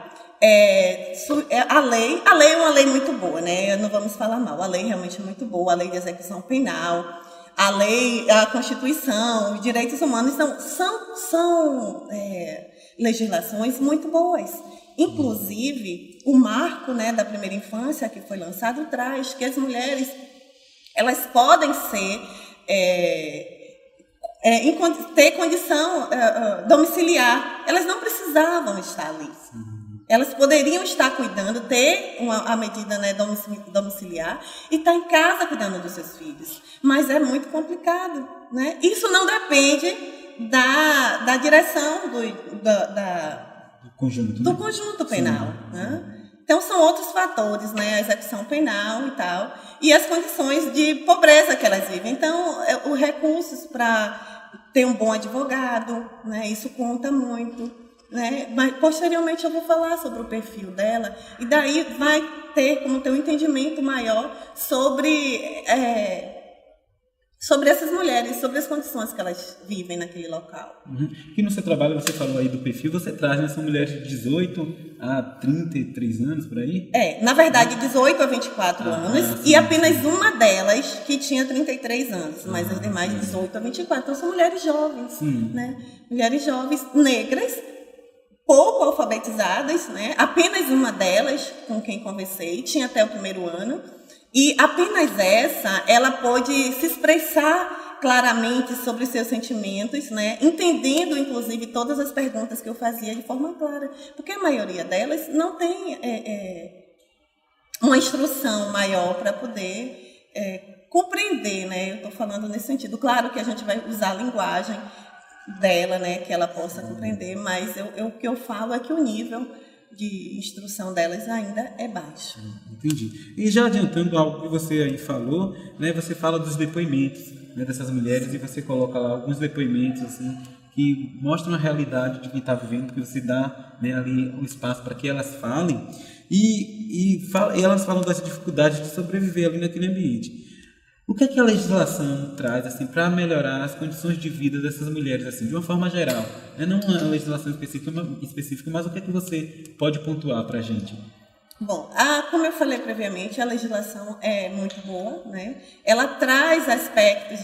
a lei é uma lei muito boa, né? Não vamos falar mal, a lei realmente é muito boa, a lei de execução penal, a Constituição, os direitos humanos são legislações muito boas. Inclusive, o marco, né, da primeira infância que foi lançado traz que as mulheres elas podem ter condição domiciliar. Elas não precisavam estar ali. Elas poderiam estar cuidando, ter a medida, né, domiciliar e estar em casa cuidando dos seus filhos. Mas é muito complicado, né? Isso não depende da direção do conjunto penal, né? Então, são outros fatores, né? A execução penal e tal, e as condições de pobreza que elas vivem. Então, os recursos para ter um bom advogado, né? Isso conta muito, né? Mas, posteriormente, eu vou falar sobre o perfil dela, e daí vai ter um entendimento maior sobre essas mulheres, sobre as condições que elas vivem naquele local. E no seu trabalho, você falou aí do perfil, você traz, né, são mulheres de 18 a 33 anos, por aí? Na verdade, 18 a 24 anos, sim, e apenas uma delas que tinha 33 anos, mas as demais 18 a 24, então são mulheres jovens, né? Mulheres jovens, negras, pouco alfabetizadas, né? Apenas uma delas, com quem conversei, tinha até o 1º ano, e apenas ela pôde se expressar claramente sobre os seus sentimentos, né? Entendendo, inclusive, todas as perguntas que eu fazia de forma clara, porque a maioria delas não tem uma instrução maior para poder compreender, né? Eu estou falando nesse sentido. Claro que a gente vai usar a linguagem dela, né, que ela possa compreender, mas o que eu falo é que o nível de instrução delas ainda é baixo. Entendi. E já adiantando algo que você aí falou, né, você fala dos depoimentos, né, dessas mulheres, e você coloca lá alguns depoimentos assim, que mostram a realidade de quem está vivendo, porque você dá, né, ali o espaço para que elas falem, e elas falam das dificuldades de sobreviver ali naquele ambiente. O que é que a legislação traz assim, para melhorar as condições de vida dessas mulheres, assim, de uma forma geral? Não uma legislação específica, mas o que é que você pode pontuar para a gente? Bom, como eu falei previamente, a legislação é muito boa, né? Ela traz aspectos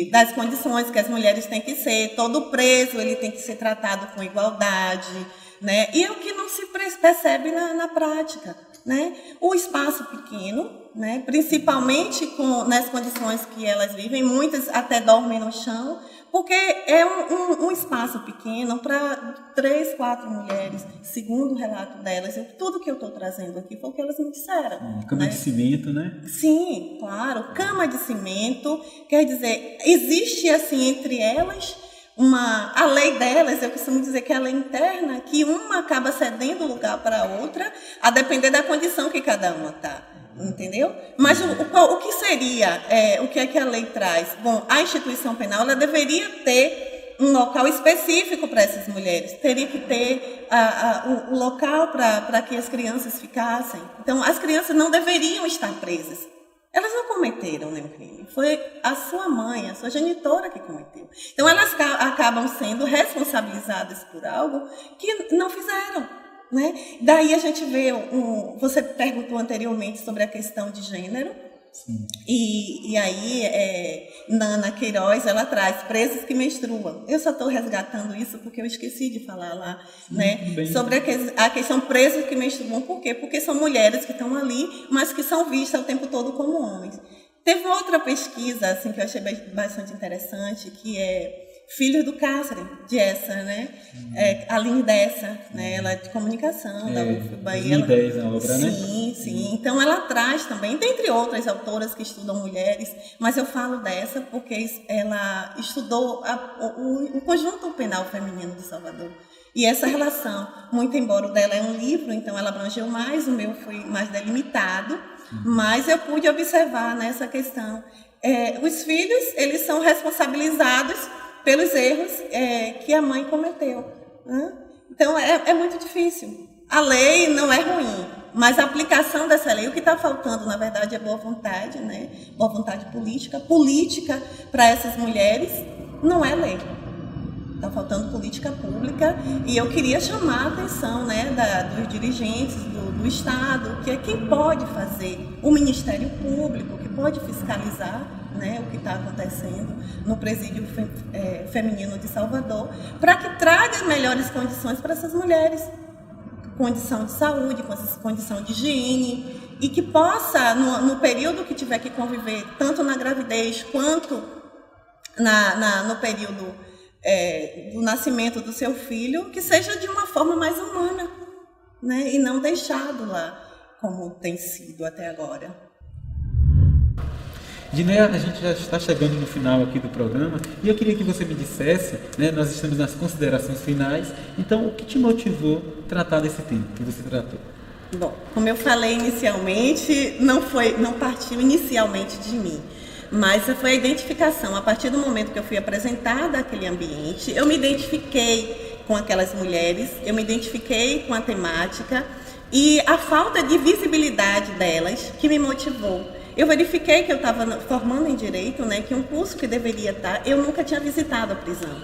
das condições que as mulheres têm que ser. Todo preso ele tem que ser tratado com igualdade, né? E é o que não se percebe na prática, né? O espaço pequeno, né? Principalmente nas condições que elas vivem, muitas até dormem no chão, porque é um espaço pequeno para 3, 4 mulheres, segundo o relato delas. Tudo que eu estou trazendo aqui foi o que elas me disseram. Cama, né? De cimento, né? Sim, claro. Cama de cimento, quer dizer, existe assim entre elas a lei delas, eu costumo dizer que é a lei interna, que uma acaba cedendo lugar para a outra, a depender da condição que cada uma está. Entendeu? Mas o que seria, o que é que a lei traz? Bom, a instituição penal ela deveria ter um local específico para essas mulheres, teria que ter o local para que as crianças ficassem. Então, as crianças não deveriam estar presas. Elas não cometeram nenhum crime, foi a sua mãe, a sua genitora que cometeu. Então, elas acabam sendo responsabilizadas por algo que não fizeram. Né? Daí a gente vê, você perguntou anteriormente sobre a questão de gênero. Sim. E aí Nana Queiroz, ela traz presas que menstruam. Eu só estou resgatando isso porque eu esqueci de falar lá, né? Sobre a questão presas que menstruam. Por quê? Porque são mulheres que estão ali, mas que são vistas o tempo todo como homens. Teve uma outra pesquisa assim, que eu achei bastante interessante, que é Filhos do Cárcere, de essa, né? Aline Dessa, né? Ela é de comunicação da UFBA. 2010 a obra, né? Sim. Então, ela traz também, dentre outras autoras que estudam mulheres, mas eu falo dessa porque ela estudou o conjunto penal feminino de Salvador. E essa relação, muito embora o dela é um livro, então ela abrangeu mais, o meu foi mais delimitado, mas eu pude observar nessa questão. Os filhos, eles são responsabilizados pelos erros que a mãe cometeu. Né? Então, é muito difícil. A lei não é ruim, mas a aplicação dessa lei, o que está faltando, na verdade, é boa vontade, né? Boa vontade política. Política para essas mulheres não é lei. Está faltando política pública e eu queria chamar a atenção, né, dos dirigentes do Estado, que é quem pode fazer, o Ministério Público, que pode fiscalizar, né, o que está acontecendo no presídio feminino de Salvador, para que traga melhores condições para essas mulheres, condição de saúde, condição de higiene, e que possa, no período que tiver que conviver, tanto na gravidez quanto no período do nascimento do seu filho, que seja de uma forma mais humana, né, e não deixado lá como tem sido até agora. Diné, a gente já está chegando no final aqui do programa e eu queria que você me dissesse, né, nós estamos nas considerações finais, então o que te motivou a tratar desse tema que você tratou? Bom, como eu falei inicialmente, não partiu inicialmente de mim, mas foi a identificação. A partir do momento que eu fui apresentada àquele ambiente, eu me identifiquei com aquelas mulheres, eu me identifiquei com a temática e a falta de visibilidade delas que me motivou. Eu verifiquei que eu estava formando em Direito, né, que um curso que deveria estar, eu nunca tinha visitado a prisão.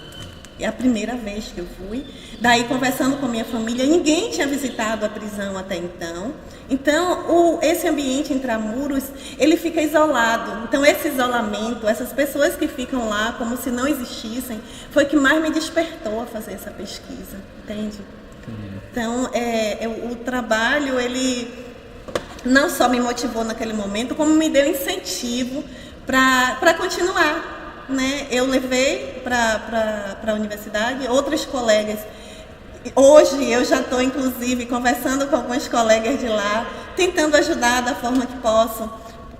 É a primeira vez que eu fui. Daí, conversando com a minha família, ninguém tinha visitado a prisão até então. Então, esse ambiente intramuros, ele fica isolado. Então, esse isolamento, essas pessoas que ficam lá como se não existissem, foi o que mais me despertou a fazer essa pesquisa, entende? Então, o trabalho, ele não só me motivou naquele momento, como me deu incentivo para continuar. Né? Eu levei para a universidade outras colegas. Hoje eu já estou, inclusive, conversando com alguns colegas de lá, tentando ajudar da forma que posso,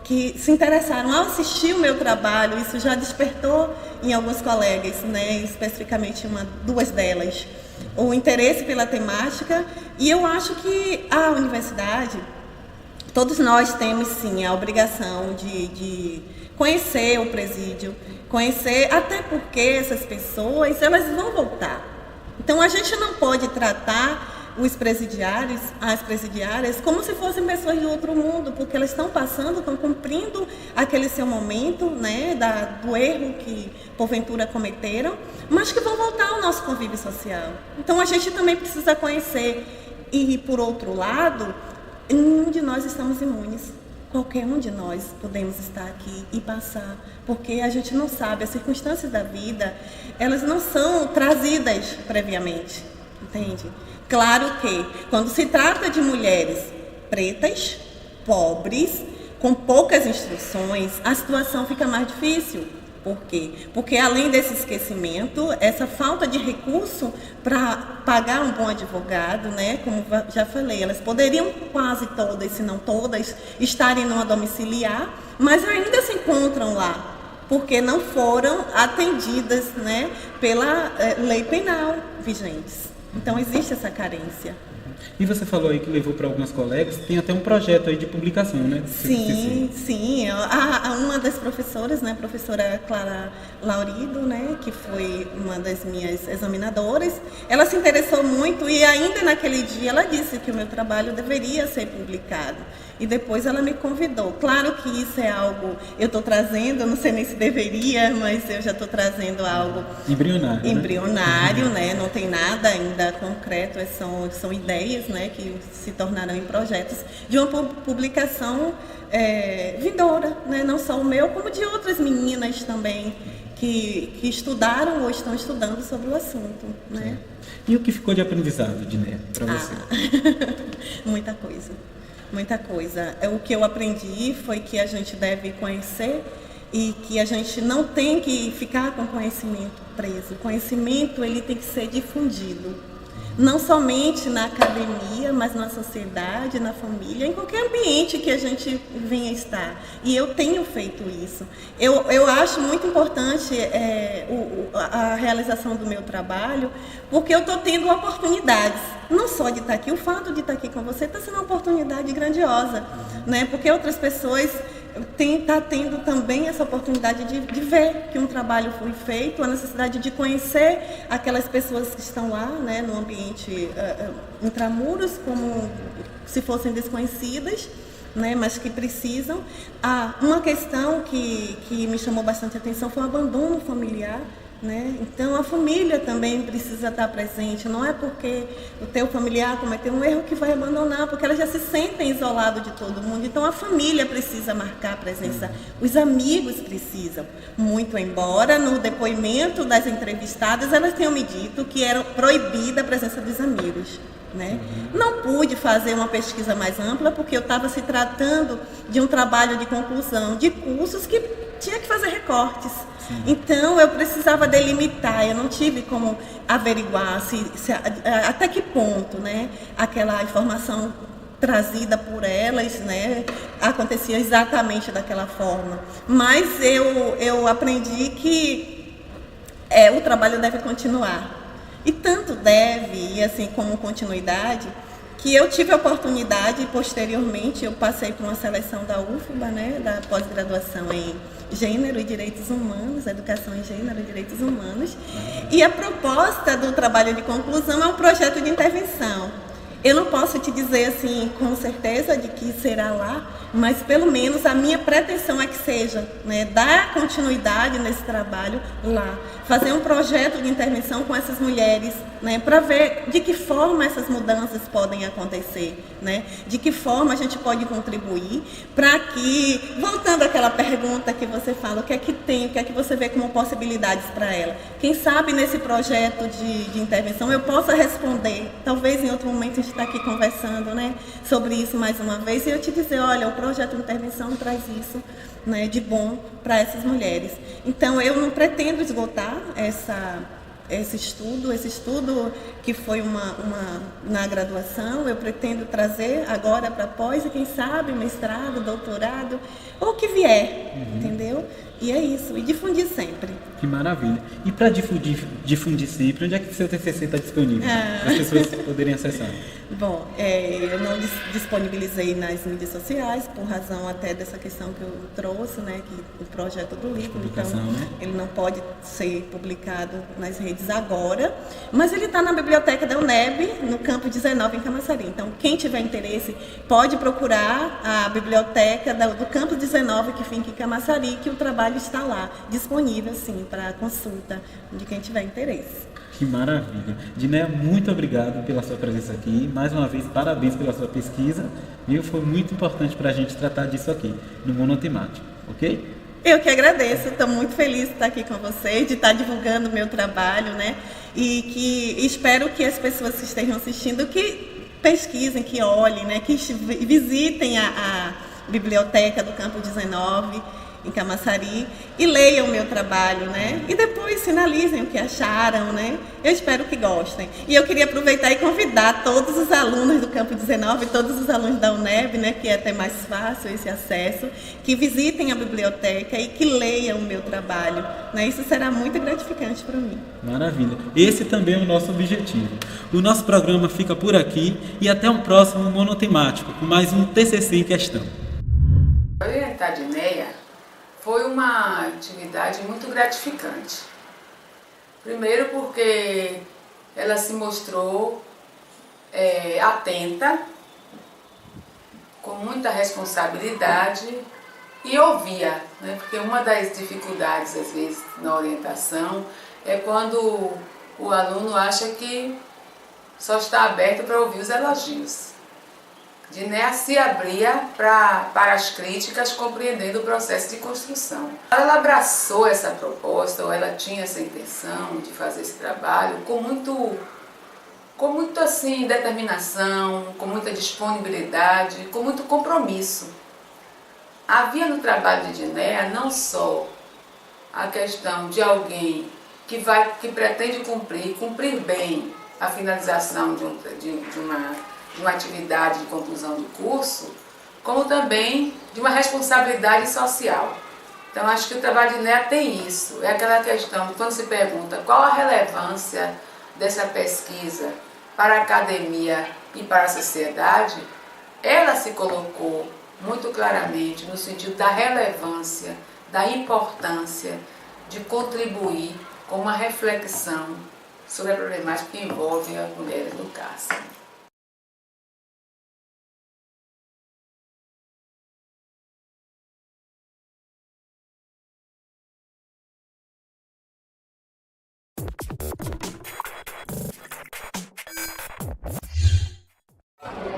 que se interessaram ao assistir o meu trabalho. Isso já despertou em alguns colegas, né, especificamente duas delas, o interesse pela temática. E eu acho que a universidade, todos nós temos sim a obrigação de conhecer o presídio, conhecer, até porque essas pessoas, elas vão voltar. Então a gente não pode tratar os presidiários, as presidiárias, como se fossem pessoas de outro mundo, porque elas estão passando, estão cumprindo aquele seu momento, né, do erro que porventura cometeram, mas que vão voltar ao nosso convívio social. Então a gente também precisa conhecer. E por outro lado, nenhum de nós estamos imunes. Qualquer um de nós podemos estar aqui e passar, porque a gente não sabe, as circunstâncias da vida, elas não são trazidas previamente, entende? Claro que, quando se trata de mulheres pretas, pobres, com poucas instruções, a situação fica mais difícil. Por quê? Porque além desse esquecimento, essa falta de recurso para pagar um bom advogado, né? Como já falei, elas poderiam quase todas, se não todas, estarem numa domiciliar, mas ainda se encontram lá, porque não foram atendidas, né, pela lei penal vigente. Então existe essa carência. E você falou aí que levou para algumas colegas, tem até um projeto aí de publicação, né? Sim. Uma das professoras, né, a professora Clara Laurido, né, que foi uma das minhas examinadoras, ela se interessou muito e ainda naquele dia ela disse que o meu trabalho deveria ser publicado. E depois ela me convidou. Claro que isso é algo, eu estou trazendo, eu não sei nem se deveria, mas eu já estou trazendo algo embrionário, né? Não tem nada ainda concreto, são ideias, né, que se tornarão em projetos de uma publicação vindoura, né? Não só o meu, como de outras meninas também que estudaram ou estão estudando sobre o assunto, né? E o que ficou de aprendizado, Diné, para você? Muita coisa. Muita coisa. O que eu aprendi foi que a gente deve conhecer e que a gente não tem que ficar com conhecimento preso. O conhecimento, ele tem que ser difundido. Não somente na academia, mas na sociedade, na família, em qualquer ambiente que a gente venha estar. E eu tenho feito isso. Eu acho muito importante a realização do meu trabalho, porque eu estou tendo oportunidades, não só de estar aqui. O fato de estar aqui com você está sendo uma oportunidade grandiosa, né? Porque outras pessoas está tendo também essa oportunidade de ver que um trabalho foi feito, a necessidade de conhecer aquelas pessoas que estão lá, né, no ambiente intramuros, como se fossem desconhecidas, né, mas que precisam. Uma questão que me chamou bastante atenção foi o abandono familiar. Né? Então a família também precisa estar presente, não é porque o teu familiar cometeu um erro que vai abandonar, porque elas já se sentem isoladas de todo mundo. Então a família precisa marcar a presença, os amigos precisam, muito embora no depoimento das entrevistadas elas tenham me dito que era proibida a presença dos amigos. Né? Não pude fazer uma pesquisa mais ampla porque eu estava se tratando de um trabalho de conclusão de cursos que tinha que fazer recortes. Sim. Então eu precisava delimitar, eu não tive como averiguar até que ponto, né, aquela informação trazida por elas, né, acontecia exatamente daquela forma. Mas eu aprendi que o trabalho deve continuar. E tanto deve, e assim como continuidade, que eu tive a oportunidade, posteriormente, eu passei por uma seleção da UFBA, né, da pós-graduação em Gênero e Direitos Humanos, Educação em Gênero e Direitos Humanos, e a proposta do trabalho de conclusão é um projeto de intervenção. Eu não posso te dizer assim com certeza de que será lá, mas pelo menos a minha pretensão é que seja, né, dar continuidade nesse trabalho lá, fazer um projeto de intervenção com essas mulheres, né, para ver de que forma essas mudanças podem acontecer, né, de que forma a gente pode contribuir para que, voltando àquela pergunta que você fala, o que é que tem, o que é que você vê como possibilidades para ela, quem sabe nesse projeto de intervenção eu possa responder, talvez em outro momento a gente está aqui conversando, né, sobre isso mais uma vez, e eu te dizer, olha, o projeto de intervenção traz isso, né, de bom para essas mulheres. Então, eu não pretendo esgotar esse estudo que foi na graduação, eu pretendo trazer agora para pós, e quem sabe mestrado, doutorado, ou o que vier, entendeu? E é isso, e difundir sempre. Que maravilha. E para difundir sempre, onde é que o seu TCC está disponível? Para as pessoas poderem acessar. Bom, eu não disponibilizei nas mídias sociais, por razão até dessa questão que eu trouxe, né, que o projeto do livro, então né? Ele não pode ser publicado nas redes agora, mas ele está na biblioteca da UNEB, no Campo 19, em Camaçari. Então, quem tiver interesse pode procurar a biblioteca do Campo 19, que fica em Camaçari, que o trabalho está lá, disponível, sim, para consulta de quem tiver interesse. Que maravilha. Dinéia, muito obrigado pela sua presença aqui. Mais uma vez, parabéns pela sua pesquisa. Viu? Foi muito importante para a gente tratar disso aqui, no Monotemático, ok? Eu que agradeço, estou muito feliz de estar aqui com vocês, de estar divulgando o meu trabalho, né? E que espero que as pessoas que estejam assistindo, que pesquisem, que olhem, né? Que visitem a biblioteca do Campo 19, em Camaçari, e leiam o meu trabalho, né? E depois finalizem o que acharam, né? Eu espero que gostem. E eu queria aproveitar e convidar todos os alunos do Campo 19, todos os alunos da UNEB, né? Que é até mais fácil esse acesso, que visitem a biblioteca e que leiam o meu trabalho, né? Isso será muito gratificante para mim. Maravilha. Esse também é o nosso objetivo. O nosso programa fica por aqui e até um próximo Monotemático, com mais um TCC em questão. Orientar Dinéia foi uma atividade muito gratificante. Primeiro porque ela se mostrou atenta, com muita responsabilidade e ouvia, né? Porque uma das dificuldades, às vezes, na orientação é quando o aluno acha que só está aberto para ouvir os elogios. Dinéia se abria para as críticas, compreendendo o processo de construção. Ela abraçou essa proposta, ou ela tinha essa intenção de fazer esse trabalho com muito assim, determinação, com muita disponibilidade, com muito compromisso. Havia no trabalho de Dinéia não só a questão de alguém que pretende cumprir bem a finalização de uma atividade de conclusão de curso, como também de uma responsabilidade social. Então, acho que o trabalho de Dinéia tem isso. É aquela questão de quando se pergunta qual a relevância dessa pesquisa para a academia e para a sociedade, ela se colocou muito claramente no sentido da relevância, da importância de contribuir com uma reflexão sobre a problemática que envolve as mulheres no cárcere.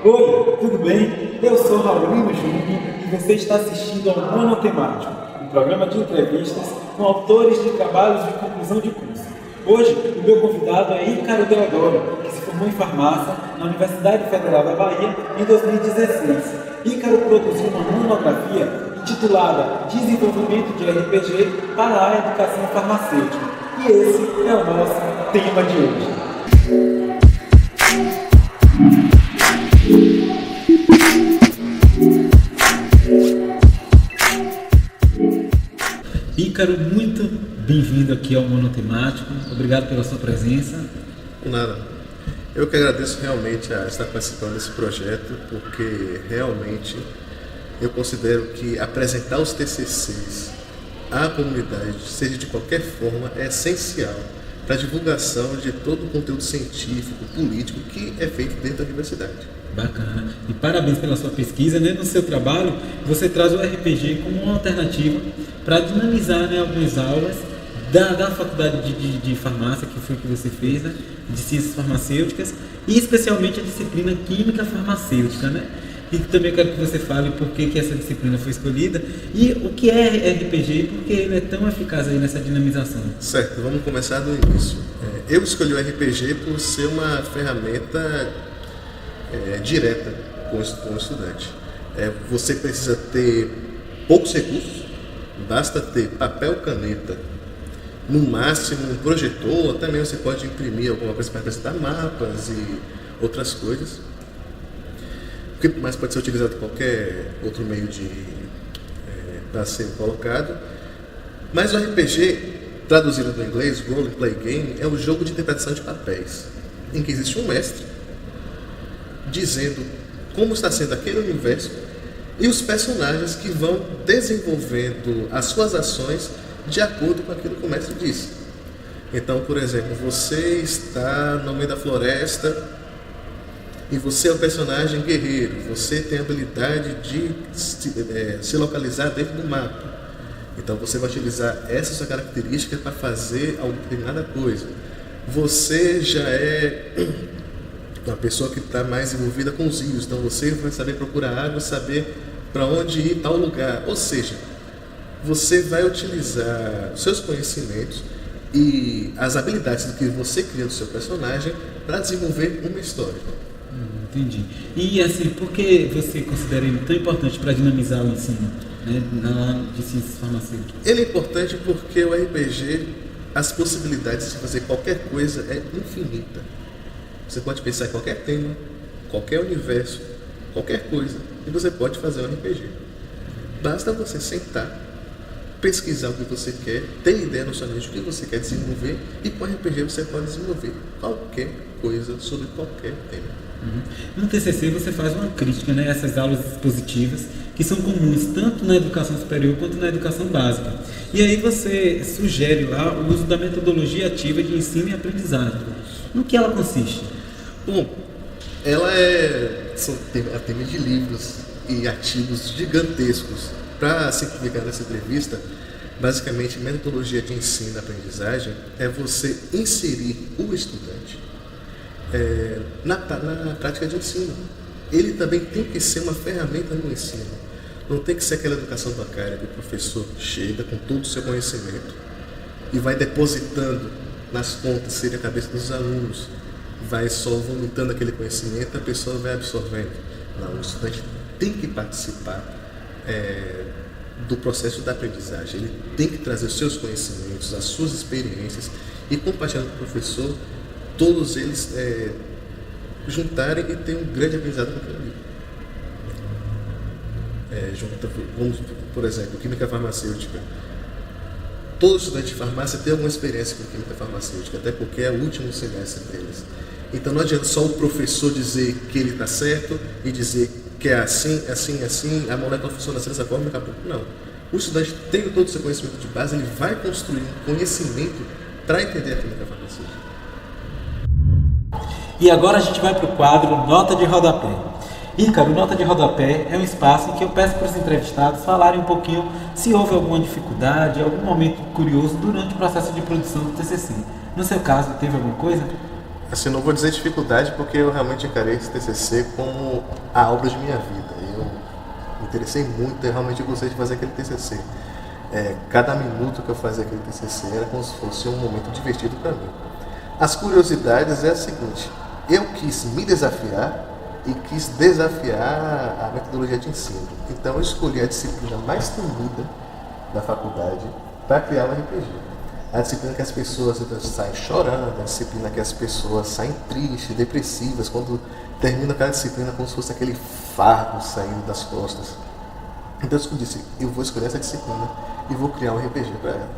Oi, tudo bem? Eu sou Raulino Júnior e você está assistindo ao Monotemático, um programa de entrevistas com autores de trabalhos de conclusão de curso. Hoje, o meu convidado é Ícaro Deodoro, que se formou em farmácia na Universidade Federal da Bahia em 2016. Ícaro produziu uma monografia intitulada Desenvolvimento de RPG para a Educação Farmacêutica. E esse é o nosso tema de hoje. Ícaro, muito bem-vindo aqui ao Monotemático. Obrigado pela sua presença. Nada. Eu que agradeço realmente a estar participando desse projeto, porque realmente eu considero que apresentar os TCCs à comunidade, seja de qualquer forma, é essencial para a divulgação de todo o conteúdo científico, político que é feito dentro da universidade. Bacana. E parabéns pela sua pesquisa, né? No seu trabalho, você traz o RPG como uma alternativa para dinamizar, né, algumas aulas da faculdade de farmácia, que foi que você fez, né? De ciências farmacêuticas, e especialmente a disciplina química farmacêutica, né? E também quero que você fale por que essa disciplina foi escolhida e o que é RPG e por que ele é tão eficaz aí nessa dinamização. Certo, vamos começar do início. Eu escolhi o RPG por ser uma ferramenta direta com o estudante. Você precisa ter poucos recursos, basta ter papel, caneta no máximo um projetor, até mesmo você pode imprimir alguma coisa para apresentar mapas e outras coisas. Mas pode ser utilizado qualquer outro meio para ser colocado. Mas o RPG, traduzido do inglês, Role Play Game, é um jogo de interpretação de papéis, em que existe um mestre dizendo como está sendo aquele universo e os personagens que vão desenvolvendo as suas ações de acordo com aquilo que o mestre disse. Então, por exemplo, você está no meio da floresta e você é um personagem guerreiro, você tem a habilidade de se localizar dentro do mapa. Então você vai utilizar essa sua característica para fazer alguma determinada coisa. Você já é uma pessoa que está mais envolvida com os rios, então você vai saber procurar água, saber para onde ir tal lugar. Ou seja, você vai utilizar os seus conhecimentos e as habilidades do que você cria do seu personagem para desenvolver uma história. Entendi. E assim, por que você considera ele tão importante para dinamizar o ensino, né, de ciências farmacêuticas? Ele é importante porque o RPG, as possibilidades de fazer qualquer coisa é infinita. Você pode pensar em qualquer tema, qualquer universo, qualquer coisa, e você pode fazer um RPG. Basta você sentar, pesquisar o que você quer, ter ideia na sua mente do que você quer desenvolver, e com RPG você pode desenvolver qualquer coisa sobre qualquer tema. No TCC você faz uma crítica, né, a essas aulas expositivas que são comuns tanto na educação superior quanto na educação básica. E aí você sugere lá o uso da metodologia ativa de ensino e aprendizagem. No que ela consiste? Bom, ela é tema de livros e artigos gigantescos. Para simplificar essa entrevista, basicamente, metodologia de ensino e aprendizagem é você inserir o estudante na prática de ensino. Ele também tem que ser uma ferramenta no ensino. Não tem que ser aquela educação bancária que o professor chega com todo o seu conhecimento e vai depositando nas contas, seria a cabeça dos alunos, vai só vomitando aquele conhecimento, a pessoa vai absorvendo. Não, o estudante tem que participar do processo da aprendizagem. Ele tem que trazer os seus conhecimentos, as suas experiências e compartilhando com o professor, todos eles juntarem e ter um grande aprendizado com aquilo ali. Vamos, por exemplo, química farmacêutica. Todo estudante de farmácia tem alguma experiência com química farmacêutica, até porque é o último semestre deles. Então não adianta só o professor dizer que ele está certo e dizer que é assim, a molécula funciona assim, dessa forma, acabou. Não. O estudante, tendo todo o seu conhecimento de base, ele vai construir um conhecimento para entender a química farmacêutica. E agora a gente vai para o quadro Nota de Rodapé. Ícaro, Nota de Rodapé é um espaço em que eu peço para os entrevistados falarem um pouquinho se houve alguma dificuldade, algum momento curioso durante o processo de produção do TCC. No seu caso, teve alguma coisa? Assim, não vou dizer dificuldade porque eu realmente encarei esse TCC como a obra de minha vida. Eu me interessei muito, eu realmente gostei de fazer aquele TCC. Cada minuto que eu fazia aquele TCC era como se fosse um momento divertido para mim. As curiosidades é a seguinte: eu quis me desafiar e quis desafiar a metodologia de ensino. Então eu escolhi a disciplina mais temida da faculdade para criar um RPG. A disciplina que as pessoas saem chorando, a disciplina que as pessoas saem tristes, depressivas, quando termina aquela disciplina como se fosse aquele fardo saindo das costas. Então eu disse, eu vou escolher essa disciplina e vou criar um RPG para ela.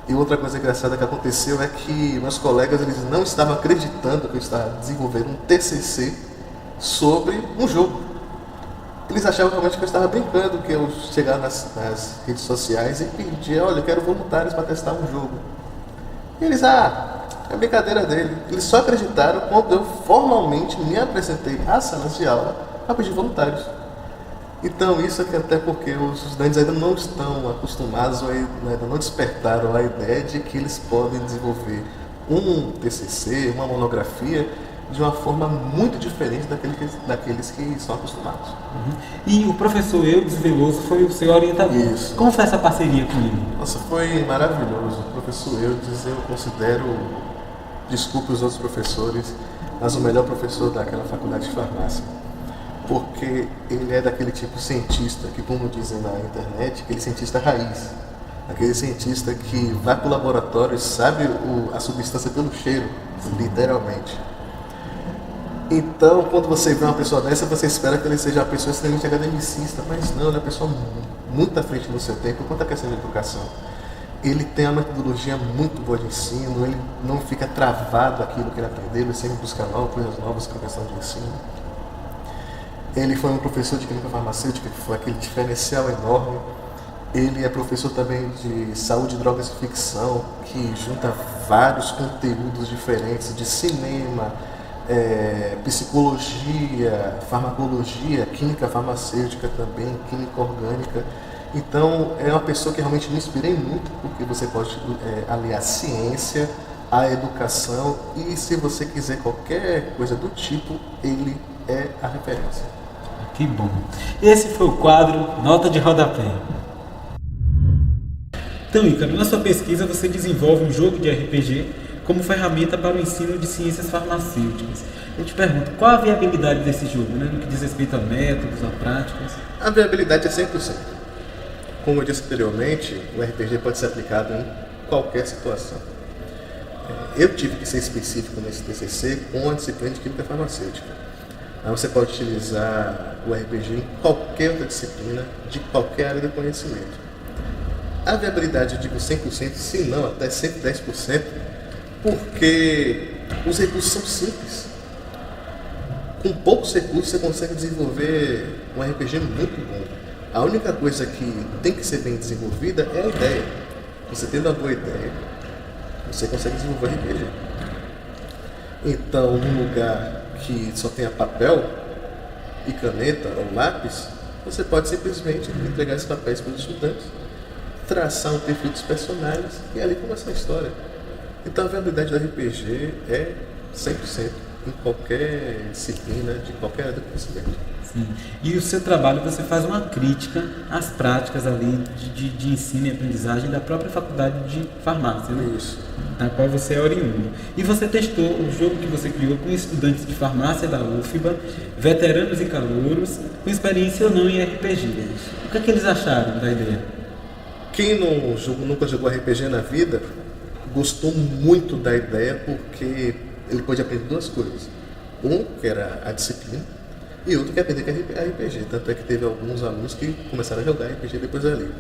E outra coisa engraçada que aconteceu é que meus colegas eles não estavam acreditando que eu estava desenvolvendo um TCC sobre um jogo. Eles achavam realmente que eu estava brincando, que eu chegava nas redes sociais e pedia, olha, eu quero voluntários para testar um jogo. E eles, é brincadeira dele. Eles só acreditaram quando eu formalmente me apresentei às salas de aula para pedir voluntários. Então isso é até porque os estudantes ainda não estão acostumados, ainda não despertaram a ideia de que eles podem desenvolver um TCC, uma monografia, de uma forma muito diferente daqueles que são acostumados. E o professor Eudes Veloso foi o seu orientador. Isso. Como foi essa parceria com ele? Nossa, foi maravilhoso. O professor Eudes eu considero, desculpe os outros professores, mas o melhor professor daquela faculdade de farmácia. Porque ele é daquele tipo de cientista que, como dizem na internet, aquele cientista raiz. aquele cientista que vai para o laboratório e sabe a substância pelo cheiro, literalmente. Então, quando você vê uma pessoa dessa, você espera que ele seja uma pessoa extremamente academicista, mas não, ele é uma pessoa muito à frente do seu tempo quanto à questão de educação. Ele tem uma metodologia muito boa de ensino, ele não fica travado aquilo que ele aprendeu, ele sempre busca coisas novas com a questão de ensino. Ele foi um professor de química farmacêutica, que foi aquele diferencial enorme. Ele é professor também de saúde, drogas e ficção, que junta vários conteúdos diferentes de cinema, psicologia, farmacologia, química farmacêutica também, química orgânica. Então, é uma pessoa que realmente me inspirei muito, porque você pode aliar ciência à educação e, se você quiser qualquer coisa do tipo, ele é a referência. Que bom. Esse foi o quadro Nota de Rodapé. Então, Ícaro, na sua pesquisa você desenvolve um jogo de RPG como ferramenta para o ensino de ciências farmacêuticas. Eu te pergunto, qual a viabilidade desse jogo, no que diz respeito a métodos, a práticas? A viabilidade é 100%. Como eu disse anteriormente, o RPG pode ser aplicado em qualquer situação. Eu tive que ser específico nesse TCC com a disciplina de química farmacêutica. Mas você pode utilizar o RPG em qualquer outra disciplina, de qualquer área de conhecimento. A viabilidade, eu digo 100%, se não até 110%, porque os recursos são simples. Com poucos recursos você consegue desenvolver um RPG muito bom. A única coisa que tem que ser bem desenvolvida é a ideia. Você tendo uma boa ideia, você consegue desenvolver RPG. Então, num lugar que só tenha papel e caneta ou lápis, você pode simplesmente entregar esses papéis para os estudantes, traçar um perfil dos personagens e ali começar a história. Então a viabilidade do RPG é 100% em qualquer disciplina, de qualquer área do conhecimento. Sim. E o seu trabalho, você faz uma crítica às práticas ali de ensino e aprendizagem da própria faculdade de farmácia, né? Isso. Da qual você é oriundo. E você testou o jogo que você criou com estudantes de farmácia da UFBA, veteranos e calouros, com experiência ou não em RPG. O que é que eles acharam da ideia? Quem nunca jogou RPG na vida, gostou muito da ideia, porque ele pode aprender duas coisas. Um, que era a disciplina, e outro que é aprender RPG. Tanto é que teve alguns alunos que começaram a jogar RPG depois dali.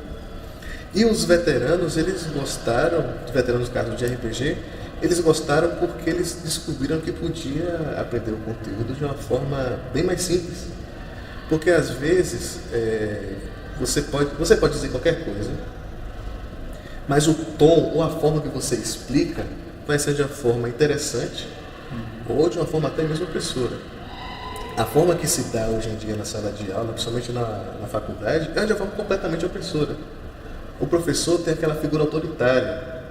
E os veteranos, eles gostaram, os veteranos no caso de RPG, eles gostaram porque eles descobriram que podia aprender o conteúdo de uma forma bem mais simples. Porque às vezes você pode dizer qualquer coisa, mas o tom ou a forma que você explica vai ser de uma forma interessante ou de uma forma até mesmo opressora. A forma que se dá hoje em dia na sala de aula, principalmente na faculdade, é de uma forma completamente opressora. O professor tem aquela figura autoritária,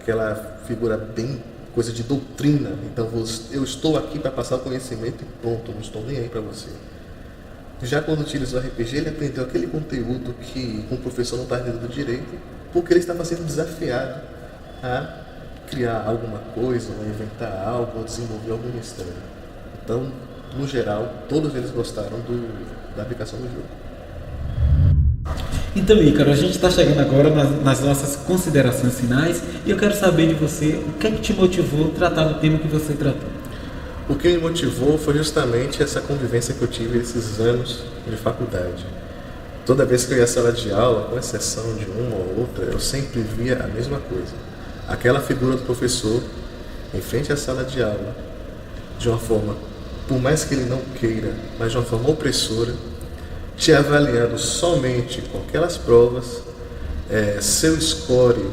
aquela figura bem coisa de doutrina. Então eu estou aqui para passar o conhecimento e pronto, não estou nem aí para você. Já quando utilizou o RPG, ele aprendeu aquele conteúdo que o professor não está entendendo direito, porque ele estava sendo desafiado a criar alguma coisa, ou inventar algo, ou desenvolver algum mistério. Então, no geral, todos eles gostaram da aplicação do jogo. Então, Ícaro, a gente está chegando agora nas nossas considerações finais e eu quero saber de você o que é que te motivou a tratar do tema que você tratou. O que me motivou foi justamente essa convivência que eu tive esses anos de faculdade. Toda vez que eu ia à sala de aula, com exceção de uma ou outra, eu sempre via a mesma coisa. Aquela figura do professor em frente à sala de aula, de uma forma, por mais que ele não queira, mas de uma forma opressora, te avaliando somente com aquelas provas, seu score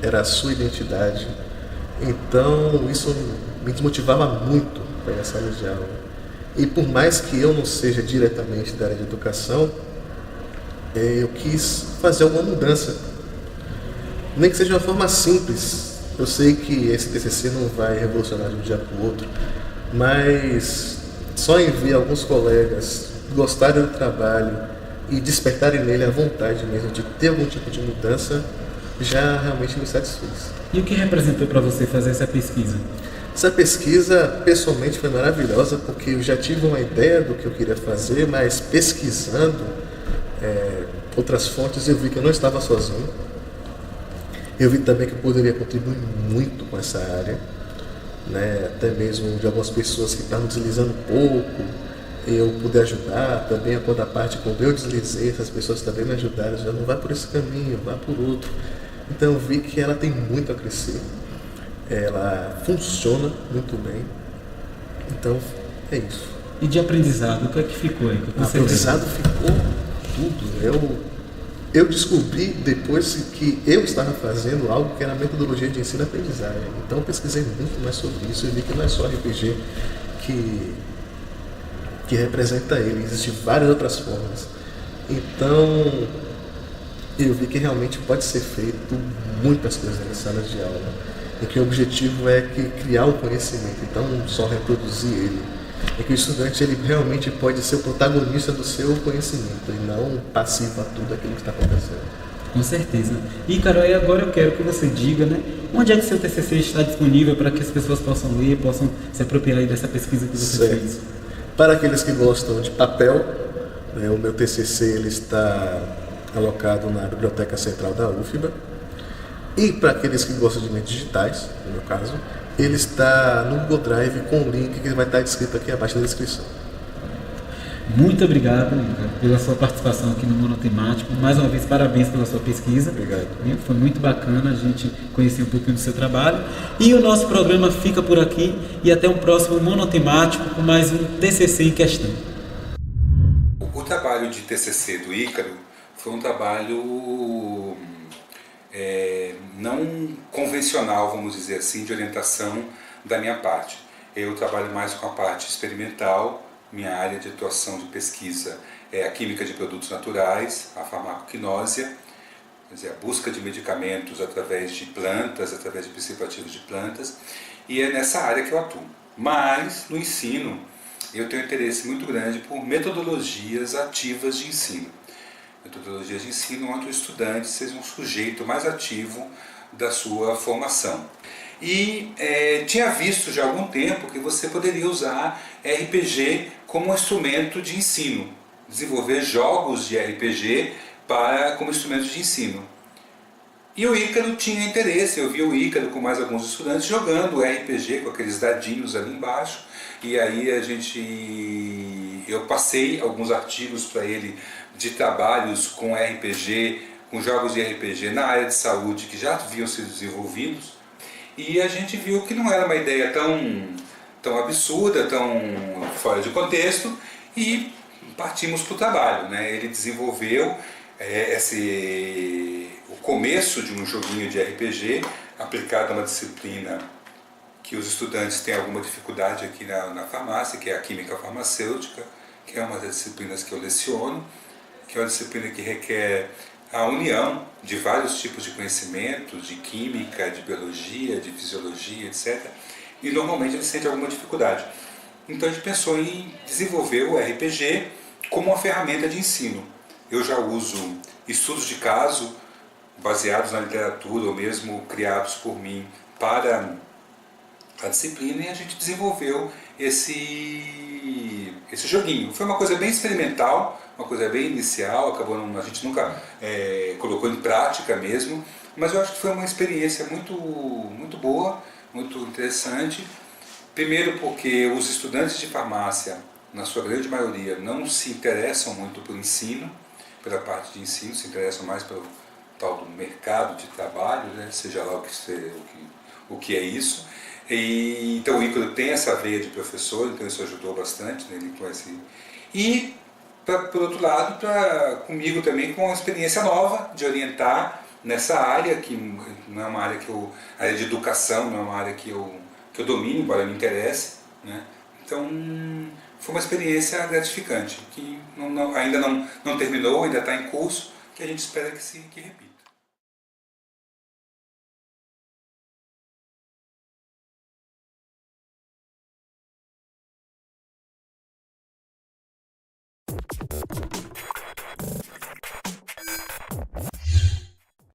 era a sua identidade. Então isso me desmotivava muito para ir à sala de aula. E por mais que eu não seja diretamente da área de educação, eu quis fazer alguma mudança, nem que seja de uma forma simples. Eu sei que esse TCC não vai revolucionar de um dia para o outro, mas só em ver alguns colegas gostarem do trabalho e despertarem nele a vontade mesmo de ter algum tipo de mudança, já realmente me satisfez. E o que representou para você fazer essa pesquisa? Essa pesquisa, pessoalmente, foi maravilhosa, porque eu já tive uma ideia do que eu queria fazer, mas pesquisando outras fontes, eu vi que eu não estava sozinho. Eu vi também que eu poderia contribuir muito com essa área, né? Até mesmo de algumas pessoas que estavam deslizando um pouco, eu puder ajudar. Também a contraparte, quando eu deslizei, essas pessoas também me ajudaram, já não vai por esse caminho, vai por outro. Então eu vi que ela tem muito a crescer, ela funciona muito bem, então é isso. E de aprendizado, o que é que ficou aí? O aprendizado ficou tudo. Eu descobri depois que eu estava fazendo algo que era metodologia de ensino-aprendizagem. Então eu pesquisei muito mais sobre isso e vi que não é só RPG que representa ele, existem várias outras formas. Então eu vi que realmente pode ser feito muitas coisas em sala de aula, e que o objetivo é criar o conhecimento, então não só reproduzir ele. É que o estudante ele realmente pode ser o protagonista do seu conhecimento e não passivo a tudo aquilo que está acontecendo. Com certeza. E, Carol, agora eu quero que você diga, né, onde é que seu TCC está disponível para que as pessoas possam ler, possam se apropriar aí dessa pesquisa que você fez. Para aqueles que gostam de papel, né, o meu TCC ele está alocado na Biblioteca Central da UFBA. E para aqueles que gostam de meios digitais, no meu caso, ele está no Google Drive com o link que vai estar descrito aqui abaixo na descrição. Muito obrigado, Igor, pela sua participação aqui no Monotemático. Mais uma vez, parabéns pela sua pesquisa. Obrigado. Foi muito bacana a gente conhecer um pouquinho do seu trabalho. E o nosso programa fica por aqui e até um próximo Monotemático com mais um TCC em questão. O trabalho de TCC do Ícaro foi um trabalho não convencional, vamos dizer assim, de orientação da minha parte. Eu trabalho mais com a parte experimental. Minha área de atuação de pesquisa é a química de produtos naturais, a farmacoquinósia, quer dizer, a busca de medicamentos através de plantas, através de princípios ativos de plantas, e é nessa área que eu atuo. Mas, no ensino, eu tenho um interesse muito grande por metodologias ativas de ensino. Metodologias de ensino onde o estudante seja um sujeito mais ativo da sua formação. E tinha visto já há algum tempo que você poderia usar RPG como instrumento de ensino, desenvolver jogos de RPG como instrumento de ensino. E o Ícaro tinha interesse, eu vi o Ícaro com mais alguns estudantes jogando RPG com aqueles dadinhos ali embaixo, e aí eu passei alguns artigos para ele de trabalhos com RPG, com jogos de RPG na área de saúde que já haviam sido desenvolvidos, e a gente viu que não era uma ideia tão absurda, tão fora de contexto, e partimos para o trabalho, né? Ele desenvolveu o começo de um joguinho de RPG aplicado a uma disciplina que os estudantes têm alguma dificuldade aqui na farmácia, que é a química farmacêutica, que é uma das disciplinas que eu leciono, que é uma disciplina que requer a união de vários tipos de conhecimentos, de química, de biologia, de fisiologia, etc. E normalmente eles sentem alguma dificuldade. Então a gente pensou em desenvolver o RPG como uma ferramenta de ensino. Eu já uso estudos de caso baseados na literatura ou mesmo criados por mim para a disciplina, e a gente desenvolveu esse joguinho. Foi uma coisa bem experimental, uma coisa bem inicial, a gente nunca colocou em prática mesmo, mas eu acho que foi uma experiência muito, muito boa, muito interessante. Primeiro porque os estudantes de farmácia, na sua grande maioria, não se interessam muito pelo ensino, pela parte de ensino, se interessam mais pelo tal do mercado de trabalho, né? Seja lá o que é isso. Então o Ícaro tem essa veia de professor, então isso ajudou bastante, né? Ele conhece. E, por outro lado, comigo também, com uma experiência nova de orientar nessa área, que não é uma área a área de educação, não é uma área que eu domino, embora me interesse, né? Então foi uma experiência gratificante, que ainda não terminou, ainda está em curso, que a gente espera que repita.